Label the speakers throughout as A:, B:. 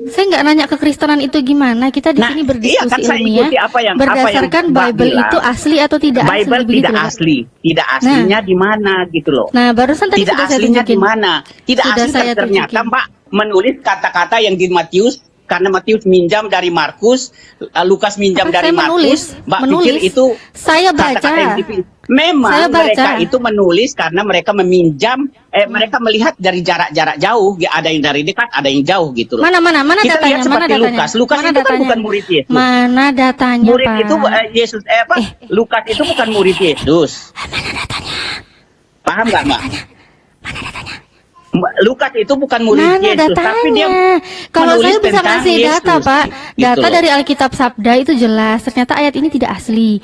A: Saya nggak nanya kekristenan itu gimana. Kita di sini
B: Iya
A: berdiskusi
B: kan saya
A: ilmiah
B: ikuti apa yang
A: berdasarkan
B: Mbak
A: Bible
B: bilang.
A: itu asli atau tidak asli,
B: Bible
A: begitu
B: tidak
A: loh, Pak.
B: asli. Tidak aslinya di mana gitu loh.
A: Nah, barusan tadi
B: Tidak
A: sudah saya
B: aslinya di
A: tunjukin.
B: mana? Tidak
A: Sudah
B: asli
A: saya
B: ternyata
A: tunjukin.
B: Mbak menulis kata-kata yang di Matius karena Matius minjam dari Markus, Lukas minjam
A: Apa
B: dari
A: saya menulis?
B: Markus. Mbak
A: Menulis.
B: pikir itu
A: Saya baca.
B: kata-kata yang dipilih. Memang
A: Saya baca.
B: mereka itu menulis karena mereka meminjam, mereka melihat dari jarak-jarak jauh, ada yang dari dekat, ada yang jauh gitu loh.
A: Mana
B: Kita
A: datanya?
B: lihat
A: Mana
B: seperti
A: datanya?
B: Lukas. Lukas
A: Mana
B: itu kan
A: datanya?
B: bukan murid Yesus.
A: Mana datanya,
B: Murid
A: Pak?
B: itu Yesus Lukas itu bukan murid Yesus.
A: Mana datanya?
B: Paham nggak Mbak?
A: Mana datanya?
B: Lukas itu bukan murid
A: Mana
B: Yesus, tapi dia
A: datanya? Kalau
B: menulis
A: saya bisa
B: tentang
A: ngasih data,
B: Yesus,
A: Pak.
B: gitu
A: Data
B: loh.
A: dari Alkitab Sabda itu jelas. Ternyata ayat ini tidak asli.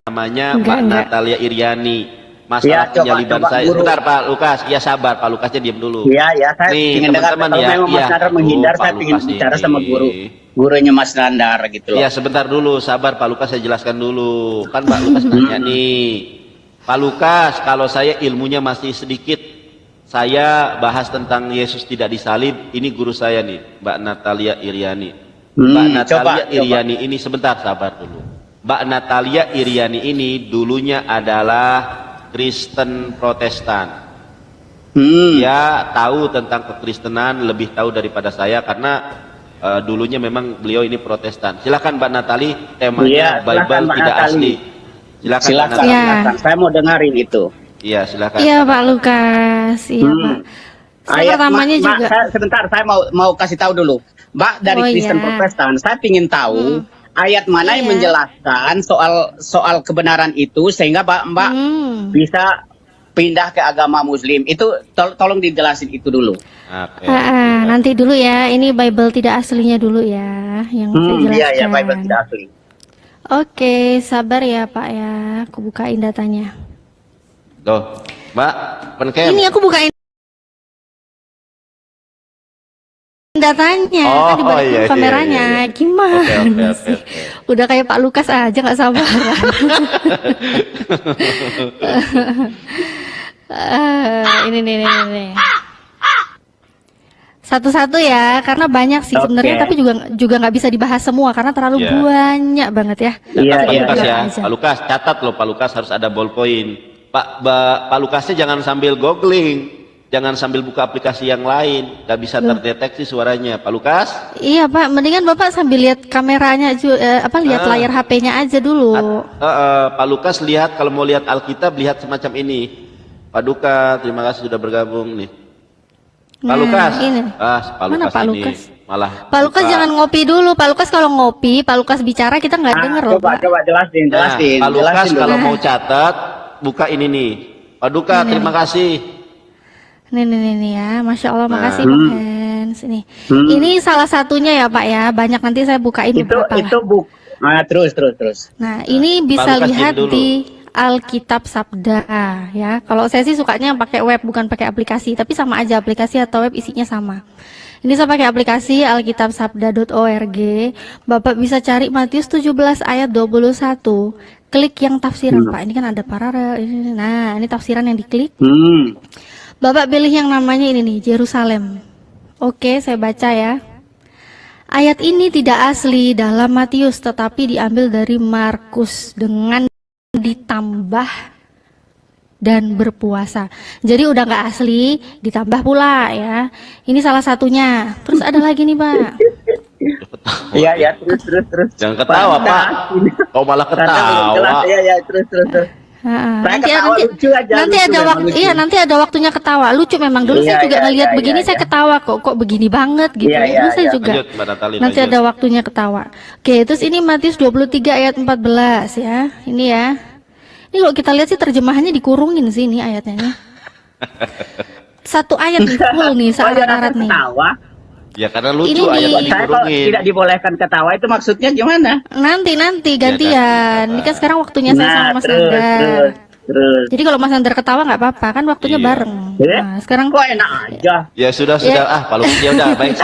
C: Namanya
A: Enggak,
C: Mbak
A: enggak.
C: Natalia Iriani.
B: Ya,
C: Masalah
B: coba,
C: penyaliban
B: coba,
C: saya.
B: Guru.
C: Sebentar Pak Lukas. Ya sabar Pak Lukasnya diam dulu.
B: Iya, ya, saya
C: Nih,
B: ingin dengar.
C: teman-teman
B: Kalau
C: ya.
B: memang Mas
C: Iya.
B: Nandar menghindar,
C: Pak
B: saya ingin
C: Lukas
B: bicara
C: ini.
B: sama gurunya Mas Nandar gitu loh.
C: Ya sebentar dulu, sabar Pak Lukas, saya jelaskan dulu. Kan Pak Lukas nanya nih. Pak Lukas, kalau saya ilmunya masih sedikit, saya bahas tentang Yesus tidak disalib. Ini guru saya nih, Mbak Natalia Iriani. Mbak Natalia Iriani ini, sebentar sabar dulu. Mbak Natalia Iriani ini dulunya adalah Kristen Protestan. Dia tahu tentang kekristenan, lebih tahu daripada saya karena dulunya memang beliau ini Protestan. Silakan Mbak Natali, temanya
B: Iya,
C: Bible
B: silakan, Mbak
C: tidak
B: Natali.
C: asli. Silakan Mbak
B: Silakan,
C: Natali.
A: Ya.
B: silakan. Saya mau dengarin itu.
C: Iya, silakan.
A: Iya, Pak Lukas. Iya, Pak. Saya pertamanya
B: Mbak,
A: juga.
B: sebentar, saya mau kasih tahu dulu. Mbak dari
A: Oh,
B: Kristen
A: iya.
B: Protestan, saya ingin tahu ayat mana yang
A: Iya.
B: menjelaskan soal kebenaran itu sehingga Mbak bisa pindah ke agama Muslim. Itu tolong dijelasin itu dulu.
C: Oke.
A: Nanti dulu ya. Ini Bible tidak aslinya dulu ya, yang saya jelaskan.
B: Iya, ya, Bible tidak asli.
A: Oke, sabar ya Pak ya. Aku bukain datanya.
C: Tuh, Mbak, penkem.
A: Ini aku bukain datanya.
C: Oh,
A: Kan dibalikin
C: iya, iya,
A: kameranya.
C: iya, iya.
A: Gimana
C: Oke.
A: sih? Udah kayak Pak Lukas aja nggak sabar. Ini nih. Satu-satu ya, karena banyak sih sebenarnya,
B: Oke.
A: tapi juga nggak bisa dibahas semua karena terlalu
C: Iya.
A: banyak banget ya.
B: Iya,
C: Catat Pak
B: iya,
C: Lukas
B: iya.
C: ya.
A: Aja.
C: Pak Lukas, catat loh Pak Lukas, harus ada ballpoint. Pak Lukasnya jangan sambil googling. Jangan sambil buka aplikasi yang lain, nggak bisa terdeteksi suaranya. Pak Lukas?
A: Iya Pak, mendingan Bapak sambil lihat kameranya, lihat layar HP-nya aja dulu.
C: Pak Lukas lihat, kalau mau lihat Alkitab, lihat semacam ini. Pak Duka, terima kasih sudah bergabung nih. Pak
A: Nah,
C: Lukas,
A: ini.
C: Pak
A: Mana
C: Lukas
A: Pak
C: ini
A: Lukas?
C: malah.
A: Pak Lukas
C: buka.
A: jangan ngopi dulu. Pak Lukas kalau ngopi, Pak Lukas bicara kita nggak denger loh
B: Coba
A: Pak.
B: jelasin.
C: Nah, Pak Lukas
B: jelasin dulu.
C: kalau mau catat, buka ini nih. Pak Duka, terima kasih.
A: Nih ya, Masya Allah, makasih
C: Nah.
A: Bang Hans. Ini salah satunya ya Pak ya, banyak nanti saya bukain beberapa lah.
B: Terus.
A: Nah, ini bisa
C: Pak Lukas
A: lihat
C: diem dulu.
A: di Alkitab Sabda ya. Kalau saya sih sukanya pakai web bukan pakai aplikasi, tapi sama aja aplikasi atau web isinya sama. Ini saya pakai aplikasi alkitabsabda.org. Bapak bisa cari Matius 17 ayat 21. Klik yang tafsiran Pak. Ini kan ada paralel. Nah, ini tafsiran yang diklik. Bapak pilih yang namanya ini nih, Yerusalem. Oke, saya baca ya. Ayat ini tidak asli dalam Matius, tetapi diambil dari Markus dengan ditambah dan berpuasa. Jadi udah nggak asli, ditambah pula ya. Ini salah satunya. Terus ada lagi nih Pak.
B: Iya, terus.
C: Jangan ketawa Pak. Kau malah ketawa.
B: Iya, terus.
A: Nanti ada waktunya ketawa. Lucu memang. Dulu saya juga ngelihat begini saya ketawa kok begini banget gitu. Dulu saya juga.
C: Lanjut, Mbak Natali,
A: Nanti
C: lanjut.
A: ada waktunya ketawa. Oke, terus ini Matius 23 ayat 14 ya. Ini ya. Ini kalau kita lihat sih terjemahannya dikurungin sih ini ayatnya nih. Satu ayat nih full nih syarat-syarat nih.
C: Ya karena lucu
A: Ini
C: ayat
A: nih.
C: tadi
B: Saya kalau
C: dikurungin.
B: tidak dibolehkan ketawa itu maksudnya gimana?
A: Nanti gantian. Ini kan sekarang waktunya saya sama Mas Nandar.
B: Terus.
A: Jadi kalau Mas Andar ketawa nggak apa-apa, kan waktunya
C: Iya.
A: bareng.
B: Ya?
A: Nah, sekarang
B: Kok enak aja.
C: Ya sudah, Pak Lukas ya udah, baik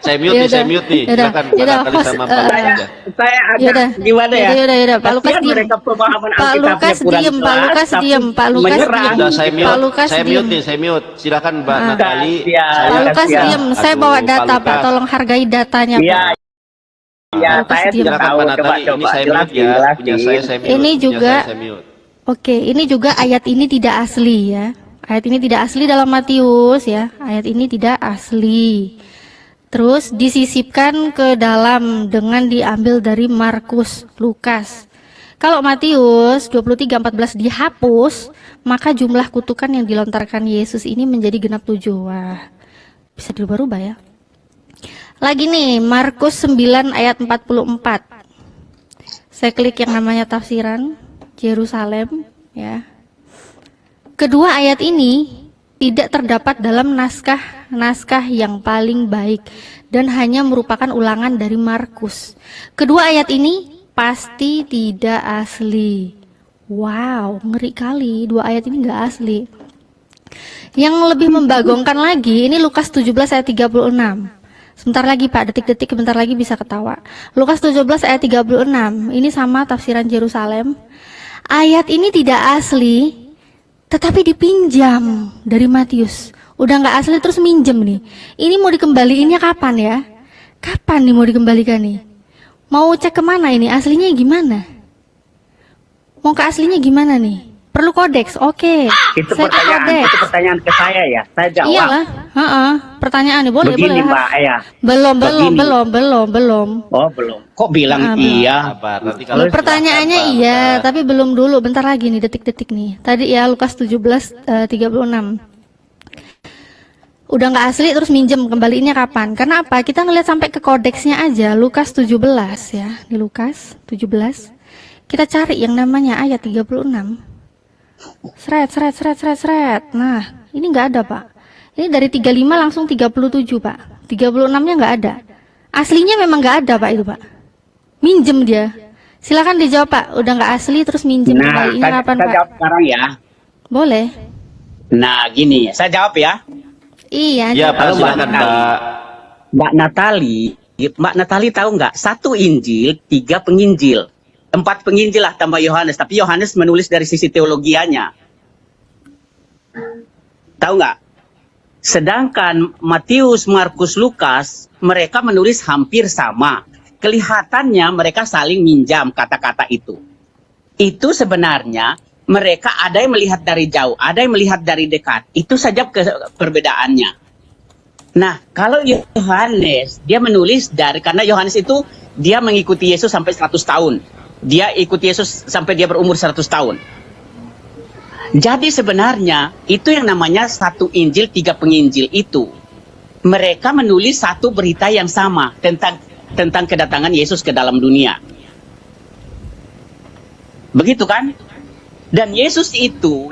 C: saya mute nih,
A: Yaudah,
C: saya mute nih.
A: yaudah,
C: Silakan
A: yaudah,
C: Pak Natali
A: host,
C: sama Pak Lukas aja.
B: Saya agak
A: Yaudah.
B: gimana ya?
A: Yaudah. Pak Lukas
B: Kasihan
A: diem.
B: mereka pemahaman
A: Pak
B: Alkitabnya
A: Lukas
B: kurang
A: diem, Pak
B: jelas,
A: Lukas
B: tapi
A: diem, Pak Lukas
B: menyerang.
A: diem.
C: Sudah saya mute,
A: Pak Lukas
C: saya
A: diem.
C: mute nih, saya mute. Silakan Mbak Natali.
B: Kasihan.
A: Pak Lukas
B: Kasihan.
A: diem, saya
C: Aduh,
A: bawa
C: Pak
A: data Pak,
C: Lukas.
A: tolong hargai datanya
B: Iya,
A: Pak.
B: iya,
A: Pak Lukas
B: saya
A: diem.
B: tidak
C: Silakan
B: tahu.
C: Pak Natali, ini
B: Coba
C: saya mute ya. Punya saya mute.
A: Ini
C: Punya
A: juga-
C: saya mute.
A: Oke, ini juga ayat ini tidak asli ya. Ayat ini tidak asli dalam Matius ya. Ayat ini tidak asli. Terus disisipkan ke dalam dengan diambil dari Markus, Lukas. Kalau Matius 23:14 dihapus, maka jumlah kutukan yang dilontarkan Yesus ini menjadi genap 7. Wah, bisa dirubah-rubah ya. Lagi nih, Markus 9 ayat 44. Saya klik yang namanya tafsiran Yerusalem ya. Kedua ayat ini tidak terdapat dalam naskah yang paling baik dan hanya merupakan ulangan dari Markus. Kedua ayat ini pasti tidak asli. Wow, ngeri kali, dua ayat ini nggak asli. Yang lebih membagongkan lagi, ini Lukas 17 ayat 36. Sebentar lagi Pak, detik-detik bentar lagi bisa ketawa. Lukas 17 ayat 36, ini sama tafsiran Yerusalem. Ayat ini tidak asli, tetapi dipinjam dari Matius. Udah nggak asli terus minjem nih. Ini mau dikembaliinnya kapan ya? Kapan nih mau dikembalikan nih? Mau cek kemana ini? Aslinya gimana? Mau ke aslinya gimana nih? Perlu kodeks, oke.
B: Itu
A: Saya ke
B: pertanyaan ke saya ya. Saya jawab.
A: Iyalah, pertanyaan nih boleh
B: Begini
A: boleh.
B: Mbak ya.
A: Belum.
B: Oh belum. Kok bilang iya?
C: Sabar, nanti kalau
A: Pertanyaannya
C: silakan, Pak
A: iya,
C: Lukas.
A: tapi belum dulu. Bentar lagi nih, detik-detik nih. Tadi ya Lukas 17 36. Udah nggak asli terus minjem, kembaliinnya kapan? Karena apa? Kita ngeliat sampai ke kodeksnya aja. Lukas 17 ya. Di Lukas 17. Kita cari yang namanya ayat 36. Seret. Nah, ini nggak ada Pak. Ini dari 35 langsung 37 Pak. 36-nya nggak ada. Aslinya memang nggak ada Pak itu Pak. Minjem dia. Silakan dijawab Pak. Udah nggak asli terus minjem,
B: Nah,
A: kembaliinnya kapan
B: saya
A: Pak?
B: jawab sekarang ya.
A: Boleh.
B: Nah gini, saya jawab ya.
A: Iya.
C: Ya
A: jawab.
C: Pak, silakan Pak.
B: Mbak Natali tahu nggak? 1 Injil, 3 penginjil. 4 penginjil lah tambah Yohanes, tapi Yohanes menulis dari sisi teologianya. Tahu nggak? Sedangkan Matius, Markus, Lukas, mereka menulis hampir sama. Kelihatannya mereka saling minjam kata-kata itu. Itu sebenarnya mereka ada yang melihat dari jauh, ada yang melihat dari dekat. Itu saja perbedaannya. Nah, kalau Yohanes, dia menulis karena Yohanes itu dia mengikuti Yesus sampai 100 tahun. Dia ikuti Yesus sampai dia berumur 100 tahun. Jadi sebenarnya itu yang namanya 1 Injil, 3 penginjil itu. Mereka menulis satu berita yang sama tentang kedatangan Yesus ke dalam dunia. Begitu kan? Dan Yesus itu,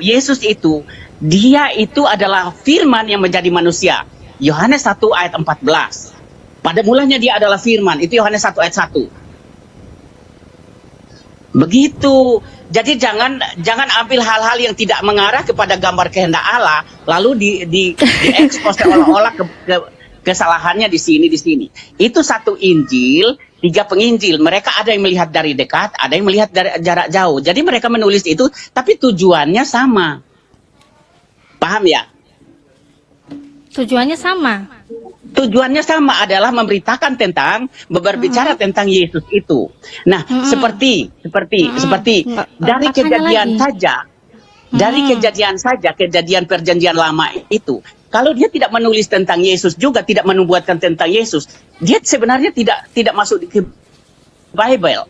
B: dia itu adalah firman yang menjadi manusia. Yohanes 1 ayat 14. Pada mulanya dia adalah firman, itu Yohanes 1 ayat 1. Begitu. Jadi jangan ambil hal-hal yang tidak mengarah kepada gambar kehendak Allah lalu diekspos seolah-olah kesalahannya di sini. Itu 1 Injil, 3 penginjil. Mereka ada yang melihat dari dekat, ada yang melihat dari jarak jauh. Jadi mereka menulis itu tapi tujuannya sama. Paham ya?
A: Tujuannya sama.
B: Tujuannya sama, adalah memberitakan berbicara tentang Yesus itu. Nah, seperti dari kejadian saja, kejadian perjanjian lama itu, kalau dia tidak menulis tentang Yesus juga, tidak menubuatkan tentang Yesus, dia sebenarnya tidak masuk di Bible.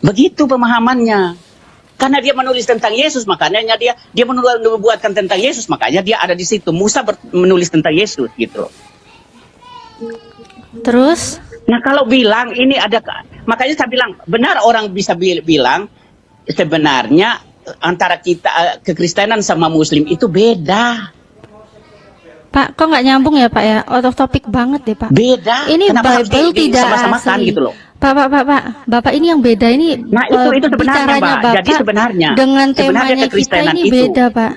B: Begitu pemahamannya. Karena dia menulis tentang Yesus, makanya dia menubuatkan tentang Yesus, makanya dia ada di situ. Musa menulis tentang Yesus gitu.
A: Terus?
B: Nah kalau bilang ini ada, makanya saya bilang benar orang bisa bilang sebenarnya antara kita kekristenan sama Muslim itu beda.
A: Pak, kok nggak nyambung ya Pak ya? Out of topic banget deh Pak.
B: Beda.
A: Ini
B: Kenapa harus
A: Bible tidak
B: sama-samakan
A: asli.
B: gitu loh?
A: Bapak ini yang beda ini.
B: Nah, itu sebenarnya,
A: bicaranya
B: Mbak. Jadi sebenarnya
A: dengan
B: sebenarnya
A: temanya kita
B: kekristenan
A: ini
B: itu.
A: beda, Pak.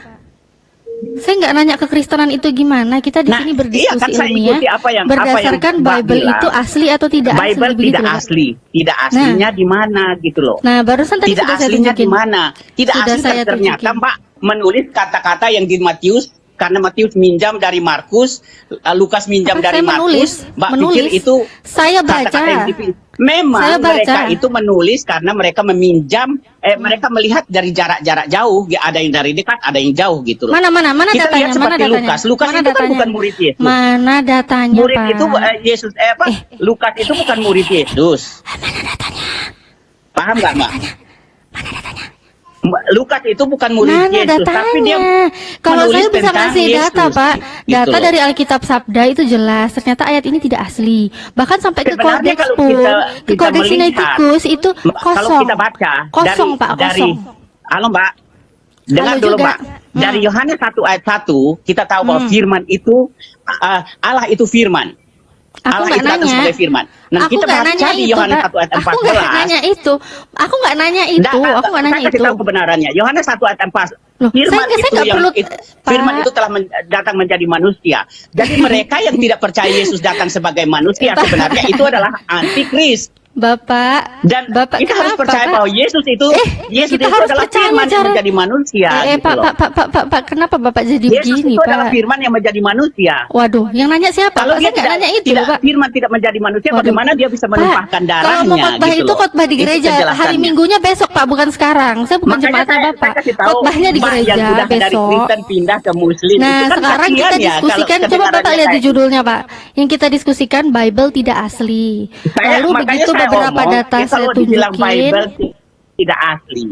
A: Saya nggak nanya kekristenan itu gimana. Kita di sini berdiskusi
B: iya kan saya
A: ilmiah
B: ikuti apa yang
A: berdasarkan
B: Mbak
A: Bible
B: bilang.
A: itu asli atau tidak
B: Bible
A: asli begitu
B: tidak
A: loh, Pak.
B: asli. Tidak aslinya di mana gitu loh.
A: Nah, barusan tadi
B: Tidak
A: sudah saya
B: aslinya di
A: tunjukin.
B: mana? Tidak
A: Sudah
B: asli
A: saya
B: ternyata
A: tunjukin.
B: Mbak menulis kata-kata yang di Matius, karena Matius minjam dari Markus, Lukas minjam
A: Apa,
B: dari
A: saya
B: Markus. Mbak pikir itu
A: Saya baca.
B: kata-kata yang dipilih. Memang
A: Saya baca.
B: mereka itu menulis karena mereka meminjam, mereka melihat dari jarak-jarak jauh, ada yang dari dekat, ada yang jauh gitu loh.
A: Mana
B: Kita
A: datanya?
B: lihat
A: Mana
B: seperti
A: datanya?
B: Lukas
A: Mana
B: itu kan
A: datanya?
B: bukan murid Yesus.
A: Mana datanya,
B: Murid
A: Pak?
B: itu Yesus Lukas itu bukan murid Yesus.
A: Mana datanya?
B: Paham nggak, Mbak?
A: Mana datanya?
B: Lukas itu bukan murid
A: Mana
B: Yesus, tapi dia
A: datanya? Kalau
B: menulis
A: saya bisa
B: tentang
A: ngasih data,
B: Yesus,
A: Pak.
B: gitu
A: Data
B: loh.
A: dari Alkitab Sabda itu jelas. Ternyata ayat ini tidak asli. Bahkan sampai ke
B: Sebenarnya
A: Kodeks
B: kalau
A: pun, ke
B: kita
A: Kodeks
B: melihat,
A: Sinaiticus itu kosong.
B: kalau kita baca
A: Kosong, Pak,
B: dari
A: kosong.
B: halo Mbak, dengar
A: Halo
B: dulu
A: juga.
B: Mbak. Dari Yohanes 1 ayat 1 kita tahu bahwa firman itu Allah itu firman.
A: Aku
B: Allah
A: nggak
B: itu datang
A: nanya.
B: sebagai firman. Nah,
A: Aku
B: kita
A: nggak
B: baca
A: nanya
B: di
A: itu,
B: Yohanes
A: Pak.
B: 1 ayat 14.
A: Aku nggak nanya itu. Aku nggak nanya itu. Aku nggak nanya
B: saya kasih
A: itu.
B: tahu kebenarannya. Yohanes 1 ayat 4.
A: Loh,
B: Firman
A: saya
B: itu
A: nggak
B: yang
A: perlu,
B: firman
A: Pak.
B: itu telah datang menjadi manusia. Jadi mereka yang tidak percaya Yesus datang sebagai manusia sebenarnya itu adalah antikris.
A: Bapak,
B: Dan
A: Bapak
B: kita harus
A: kenapa,
B: percaya
A: Pak?
B: bahwa Yesus itu
A: kita
B: itu
A: harus
B: adalah
A: percaya
B: firman yang
A: cara-
B: menjadi manusia. gitu
A: Pak,
B: loh.
A: Pak, kenapa Bapak jadi
B: Yesus
A: begini,
B: itu adalah
A: Pak?
B: firman yang menjadi manusia.
A: Waduh, yang nanya siapa?
B: Kalau
A: Pak,
B: dia
A: saya nggak nanya itu,
B: tidak
A: Pak.
B: firman tidak menjadi manusia,
A: Waduh.
B: bagaimana dia bisa menumpahkan
A: Pak,
B: darahnya?
A: kalau mau khotbah
B: gitu
A: itu
B: loh.
A: khotbah di
B: Itu
A: gereja. Hari
B: penjelasannya.
A: Minggunya besok, Pak, bukan sekarang. Saya bukan
B: Makanya
A: jemaatnya
B: saya
A: Bapak.
B: kasih tahu,
A: Khotbahnya di
B: Mbak
A: gereja
B: yang sudah dari
A: besok.
B: Kristen pindah ke Muslim.
A: Nah,
B: itu kan
A: sekarang
B: kasihan
A: kita
B: ya,
A: diskusikan,
B: kalau
A: coba Bapak
B: kedengarannya
A: lihat di
B: kayak
A: judulnya, Pak. Yang kita diskusikan Bible tidak asli. Lalu
B: makanya
A: begitu
B: saya
A: beberapa
B: ngomong,
A: data
B: ya
A: saya
B: kalau dibilang
A: tunjukin.
B: Bible tidak asli.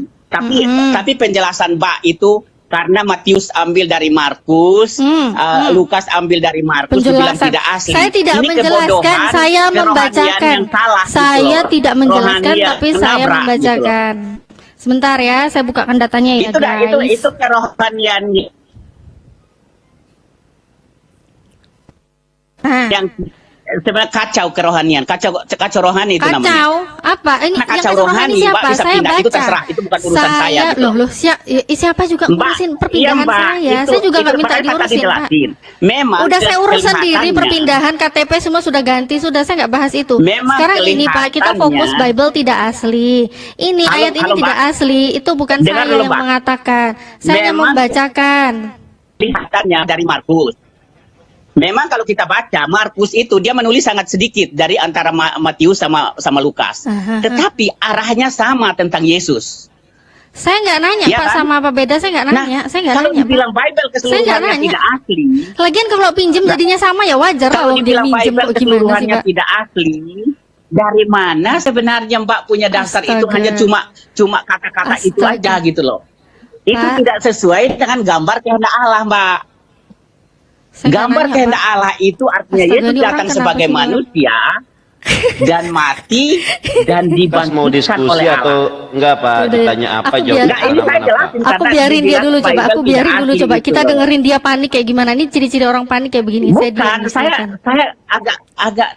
B: Tapi penjelasan Mbak itu karena Matius ambil dari Markus, Lukas ambil dari Markus, dibilang
A: Penjelasan.
B: tidak asli.
A: Saya tidak
B: Ini
A: menjelaskan,
B: kebodohan,
A: saya
B: kerohanian
A: membacakan.
B: yang salah, gitu
A: Saya
B: loh.
A: tidak menjelaskan,
B: Rohanian
A: tapi saya
B: menabrak, gitu loh.
A: membacakan. Sebentar ya, saya bukakan datanya ya, guys.
B: Itu kerohanian
A: Nah,
B: yang sebenarnya kacau kerohanian, kacau rohani itu namanya.
A: kacau apa? Ini
B: Nah,
A: yang
B: kacau rohani, Mbak,
A: siapa?
B: bisa
A: Saya
B: pindah.
A: baca.
B: Itu terserah, itu bukan urusan saya, gitu.
A: Loh, siapa juga
B: Mbak,
A: ngurusin perpindahan
B: iya, Mbak,
A: saya?
B: itu-
A: Saya juga
B: itu
A: nggak minta
B: makanya saya tadi
A: diurusin, Pak.
B: jelasin. Memang
A: Udah saya urus sendiri,
B: kelihatannya-
A: perpindahan KTP semua sudah ganti, sudah saya nggak bahas itu.
B: Memang
A: Sekarang ini Pak, kita
B: kelihatannya-
A: fokus Bible tidak asli. Ini
B: Halo,
A: ayat ini
B: halo,
A: tidak
B: Mbak.
A: asli. Itu bukan
B: Dengar
A: saya
B: dulu,
A: yang
B: Mbak.
A: mengatakan. Saya hanya
B: Memang-
A: membacakan.
B: Kelihatannya dari Markus. Memang kalau kita baca Markus itu dia menulis sangat sedikit dari antara Matius sama Lukas.
A: Aha.
B: Tetapi arahnya sama tentang Yesus.
A: Saya nggak nanya
B: Iya
A: Pak
B: kan?
A: sama apa beda, saya nggak nanya. Saya nggak
B: kalau
A: nanya, Pak.
B: dibilang Bible
A: Saya nggak
B: keseluruhannya
A: nanya.
B: tidak asli.
A: Lagian kalau pinjem jadinya sama ya wajar lah
B: Kalau
A: wong dia
B: dibilang
A: minjem
B: Bible
A: kok gimana sih,
B: keseluruhannya
A: Pak?
B: tidak asli, dari mana sebenarnya Mbak punya dasar itu
A: Astaga.
B: hanya cuma kata-kata itu
A: Astaga.
B: aja gitu loh. Itu
A: Pak.
B: tidak sesuai dengan gambar kehendak Allah, Mbak.
A: Saya nggak
B: Gambar
A: nanya,
B: kehendak
A: Pak.
B: Allah itu artinya
A: Astaga,
B: Yesus
A: ini orang
B: datang
A: kenapa
B: sebagai
A: sih, Mbak?
B: manusia dan mati dan
C: Pas mau
B: dibangkitkan
C: diskusi
B: oleh
C: atau
B: Allah.
C: enggak Pak?
A: Udah,
C: Ditanya apa
A: aku
C: jawab
A: biar-
B: Nah, ini saya jelasin
A: Aku
B: karena
A: biarin dia
B: dibilang
A: dulu coba,
B: Bible
A: aku biarin
B: tidak
A: dulu
B: asli
A: coba.
B: gitu
A: Kita
B: loh.
A: dengerin dia panik kayak gimana. Ini ciri-ciri orang panik kayak begini. Saya diam,
B: Bukan,
A: silakan.
B: saya agak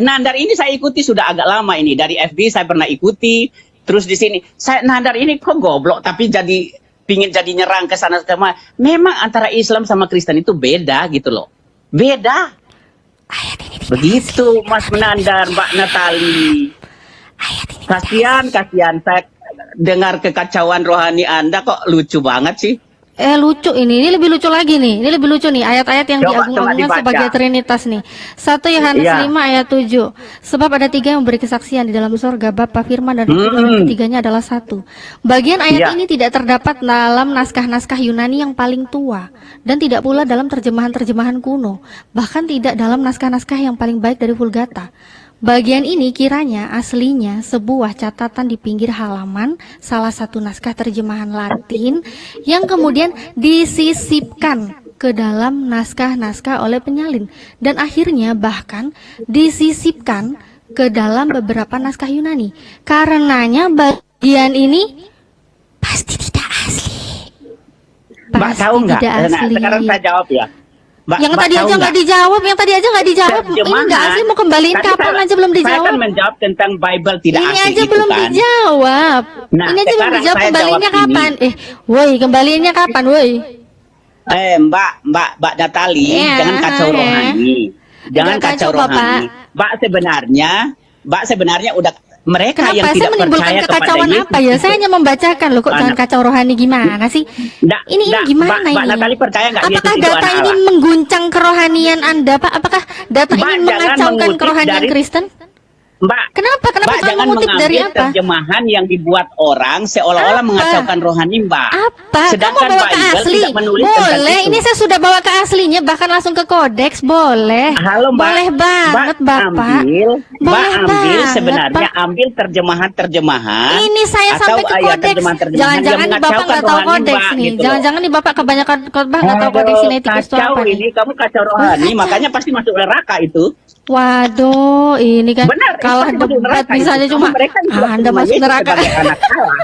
B: Nandar ini saya ikuti sudah agak lama ini, dari FB saya pernah ikuti, terus di sini Nandar ini kok goblok tapi pingin jadi nyerang ke sana kemana. Memang antara Islam sama Kristen itu beda gitu loh, beda.
A: Ayat ini tidak
B: Begitu Mas Nandar, Mbak Natali. Kasihan saya dengar kekacauan rohani Anda kok lucu banget sih.
A: lucu ini lebih lucu lagi nih. Ini lebih lucu nih ayat-ayat yang
B: Coba
A: diagung-agungkan
B: dibaca.
A: sebagai Trinitas nih. 1 Yohanes
B: Iya.
A: 5 ayat 7. Sebab ada 3 yang memberi kesaksian di dalam surga, Bapa, Firman, dan Roh Kudus, dan ketiganya adalah satu. Bagian ayat
B: Iya.
A: ini tidak terdapat dalam naskah-naskah Yunani yang paling tua, dan tidak pula dalam terjemahan-terjemahan kuno, bahkan tidak dalam naskah-naskah yang paling baik dari Vulgata. Bagian ini kiranya aslinya sebuah catatan di pinggir halaman salah satu naskah terjemahan Latin yang kemudian disisipkan ke dalam naskah-naskah oleh penyalin dan akhirnya bahkan disisipkan ke dalam beberapa naskah Yunani. Karenanya bagian ini pasti tidak asli.
B: Mbak tahu nggak?
A: Tidak
B: Nah,
A: asli.
B: sekarang saya jawab ya.
A: Yang
B: Mbak
A: tadi
B: tahu
A: aja nggak dijawab, yang tadi aja nggak dijawab. Ini
B: Terjemahan.
A: nggak asli, mau kembaliin
B: Tadi
A: kapan
B: saya-
A: aja belum
B: Saya
A: dijawab.
B: kan menjawab tentang Bible tidak
A: Ini
B: asli
A: aja
B: itu
A: belum
B: kan.
A: dijawab.
B: Nah,
A: Ini aja belum
B: sekarang
A: dijawab,
B: saya
A: kembaliinnya
B: jawab ini.
A: kapan? Woi, kembaliinnya kapan, woi?
B: Mbak Natali,
A: Iya,
B: jangan kacau
A: iya.
B: rohani. Jangan
A: Nggak
B: kacau
A: kacau, Bapak.
B: rohani. Mbak sebenarnya udah mereka
A: Kenapa
B: yang
A: saya
B: tidak
A: menimbulkan
B: percaya kepada
A: kekacauan
B: Yesus.
A: apa ya? Saya hanya membacakan loh, kok jangan
B: Anak.
A: kacau rohani gimana sih? Ini gimana
B: Mbak
A: ini?
B: Natali percaya nggak Yesus
A: Apakah
B: itu
A: data
B: anak
A: ini
B: Allah?
A: mengguncang kerohanian Anda, Pak? Apakah data
B: Mbak,
A: ini
B: jangan
A: mengacaukan
B: mengutip
A: kerohanian
B: dari-
A: Kristen?
B: Mbak,
A: Kenapa
B: Mbak
A: jangan
B: jangan
A: mengutip dari
B: mengambil
A: apa?
B: terjemahan yang dibuat orang seolah-olah
A: Apa?
B: mengacaukan rohani, Mbak.
A: Apa?
B: Sedangkan
A: Kamu bawa ke
B: Bible
A: asli?
B: tidak menulis tentang
A: Boleh.
B: itu.
A: Ini saya sudah bawa ke aslinya, bahkan langsung ke kodeks. Boleh.
B: Halo Mbak.
A: Boleh banget, Bapak.
B: Mbak
A: Boleh
B: ambil
A: banget,
B: sebenarnya
A: Pak.
B: ambil terjemahan-terjemahan.
A: Ini saya
B: atau
A: sampai ke
B: ayat
A: kodeks.
B: terjemahan-terjemahan
A: Jangan-jangan
B: yang
A: nih Bapak
B: mengacaukan
A: nggak tahu
B: rohani,
A: kodeks
B: Mbak,
A: nih.
B: gitu loh.
A: Jangan-jangan nih Bapak kebanyakan khotbah nggak tahu kodeks sinetikus itu
B: kacau
A: apa
B: ini,
A: nih.
B: kamu kacau rohani,
A: Kacau.
B: makanya pasti masuk neraka itu.
A: Waduh, ini kan
B: Benar,
A: kalah
B: itu pasti masuk
A: debat
B: neraka
A: misalnya
B: itu.
A: cuma
B: Mereka yang tidak
A: Anda
B: terima
A: masuk
B: Yesus
A: neraka.
B: sebagai anak Allah.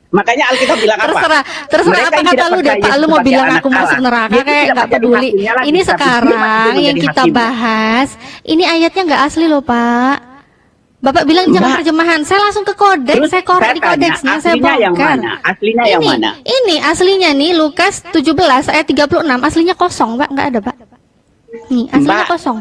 B: Makanya Alkitab bilang apa?
A: Terserah
B: Mereka
A: apa
B: yang
A: kata
B: tidak
A: lu deh,
B: percaya
A: Pak. Lu
B: Yesus
A: mau
B: sebagai
A: bilang
B: anak
A: aku masuk
B: Allah,
A: neraka
B: dia
A: kayak
B: tidak
A: nggak
B: menjadi
A: peduli.
B: hakimnya lagi,
A: Ini
B: tapi dia
A: sekarang
B: masih
A: yang
B: menjadi
A: kita
B: hakimnya.
A: bahas, ini ayatnya nggak asli loh, Pak. Bapak bilang jangan
B: Mbak.
A: terjemahan. Saya langsung ke kodeks,
B: Terus
A: saya korek di
B: tanya,
A: kodeksnya, saya
B: aslinya yang
A: bongkar.
B: mana? Aslinya yang
A: Ini,
B: mana?
A: ini aslinya nih Lukas 17 ayat 36, aslinya kosong, Pak, nggak ada, Pak. Nih, aslinya
B: Mbak.
A: kosong.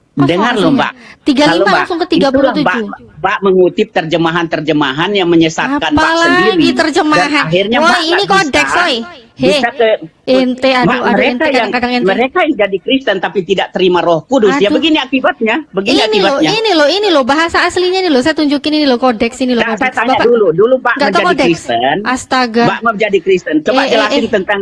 A: Kosong
B: Dengar loh
A: aslinya.
B: Mbak.
A: 35
B: Halo, Mbak.
A: langsung ke
B: Itulah,
A: 37.
B: Mbak mengutip terjemahan-terjemahan yang menyesatkan Mbak
A: Apalagi
B: sendiri.
A: terjemahan.
B: Dan akhirnya
A: Woi,
B: Mbak
A: ini
B: nggak
A: kodeks,
B: bisa,
A: woi.
B: bisa ke
A: Ente, aduh,
B: Mbak,
A: aduh,
B: mereka
A: ente,
B: yang
A: kadang-kadang ente.
B: mereka yang jadi Kristen tapi tidak terima Roh Kudus. Ya
A: Aduh.
B: begini akibatnya. Begini akibatnya.
A: Ini loh bahasa aslinya ini loh. Saya tunjukin ini loh kodeks ini loh
B: Nah, saya
A: kodeks.
B: tanya
A: Bapak
B: dulu Mbak
A: nggak tahu
B: menjadi
A: kodeks?
B: Kristen.
A: Astaga.
B: Mbak menjadi Kristen. Coba jelasin tentang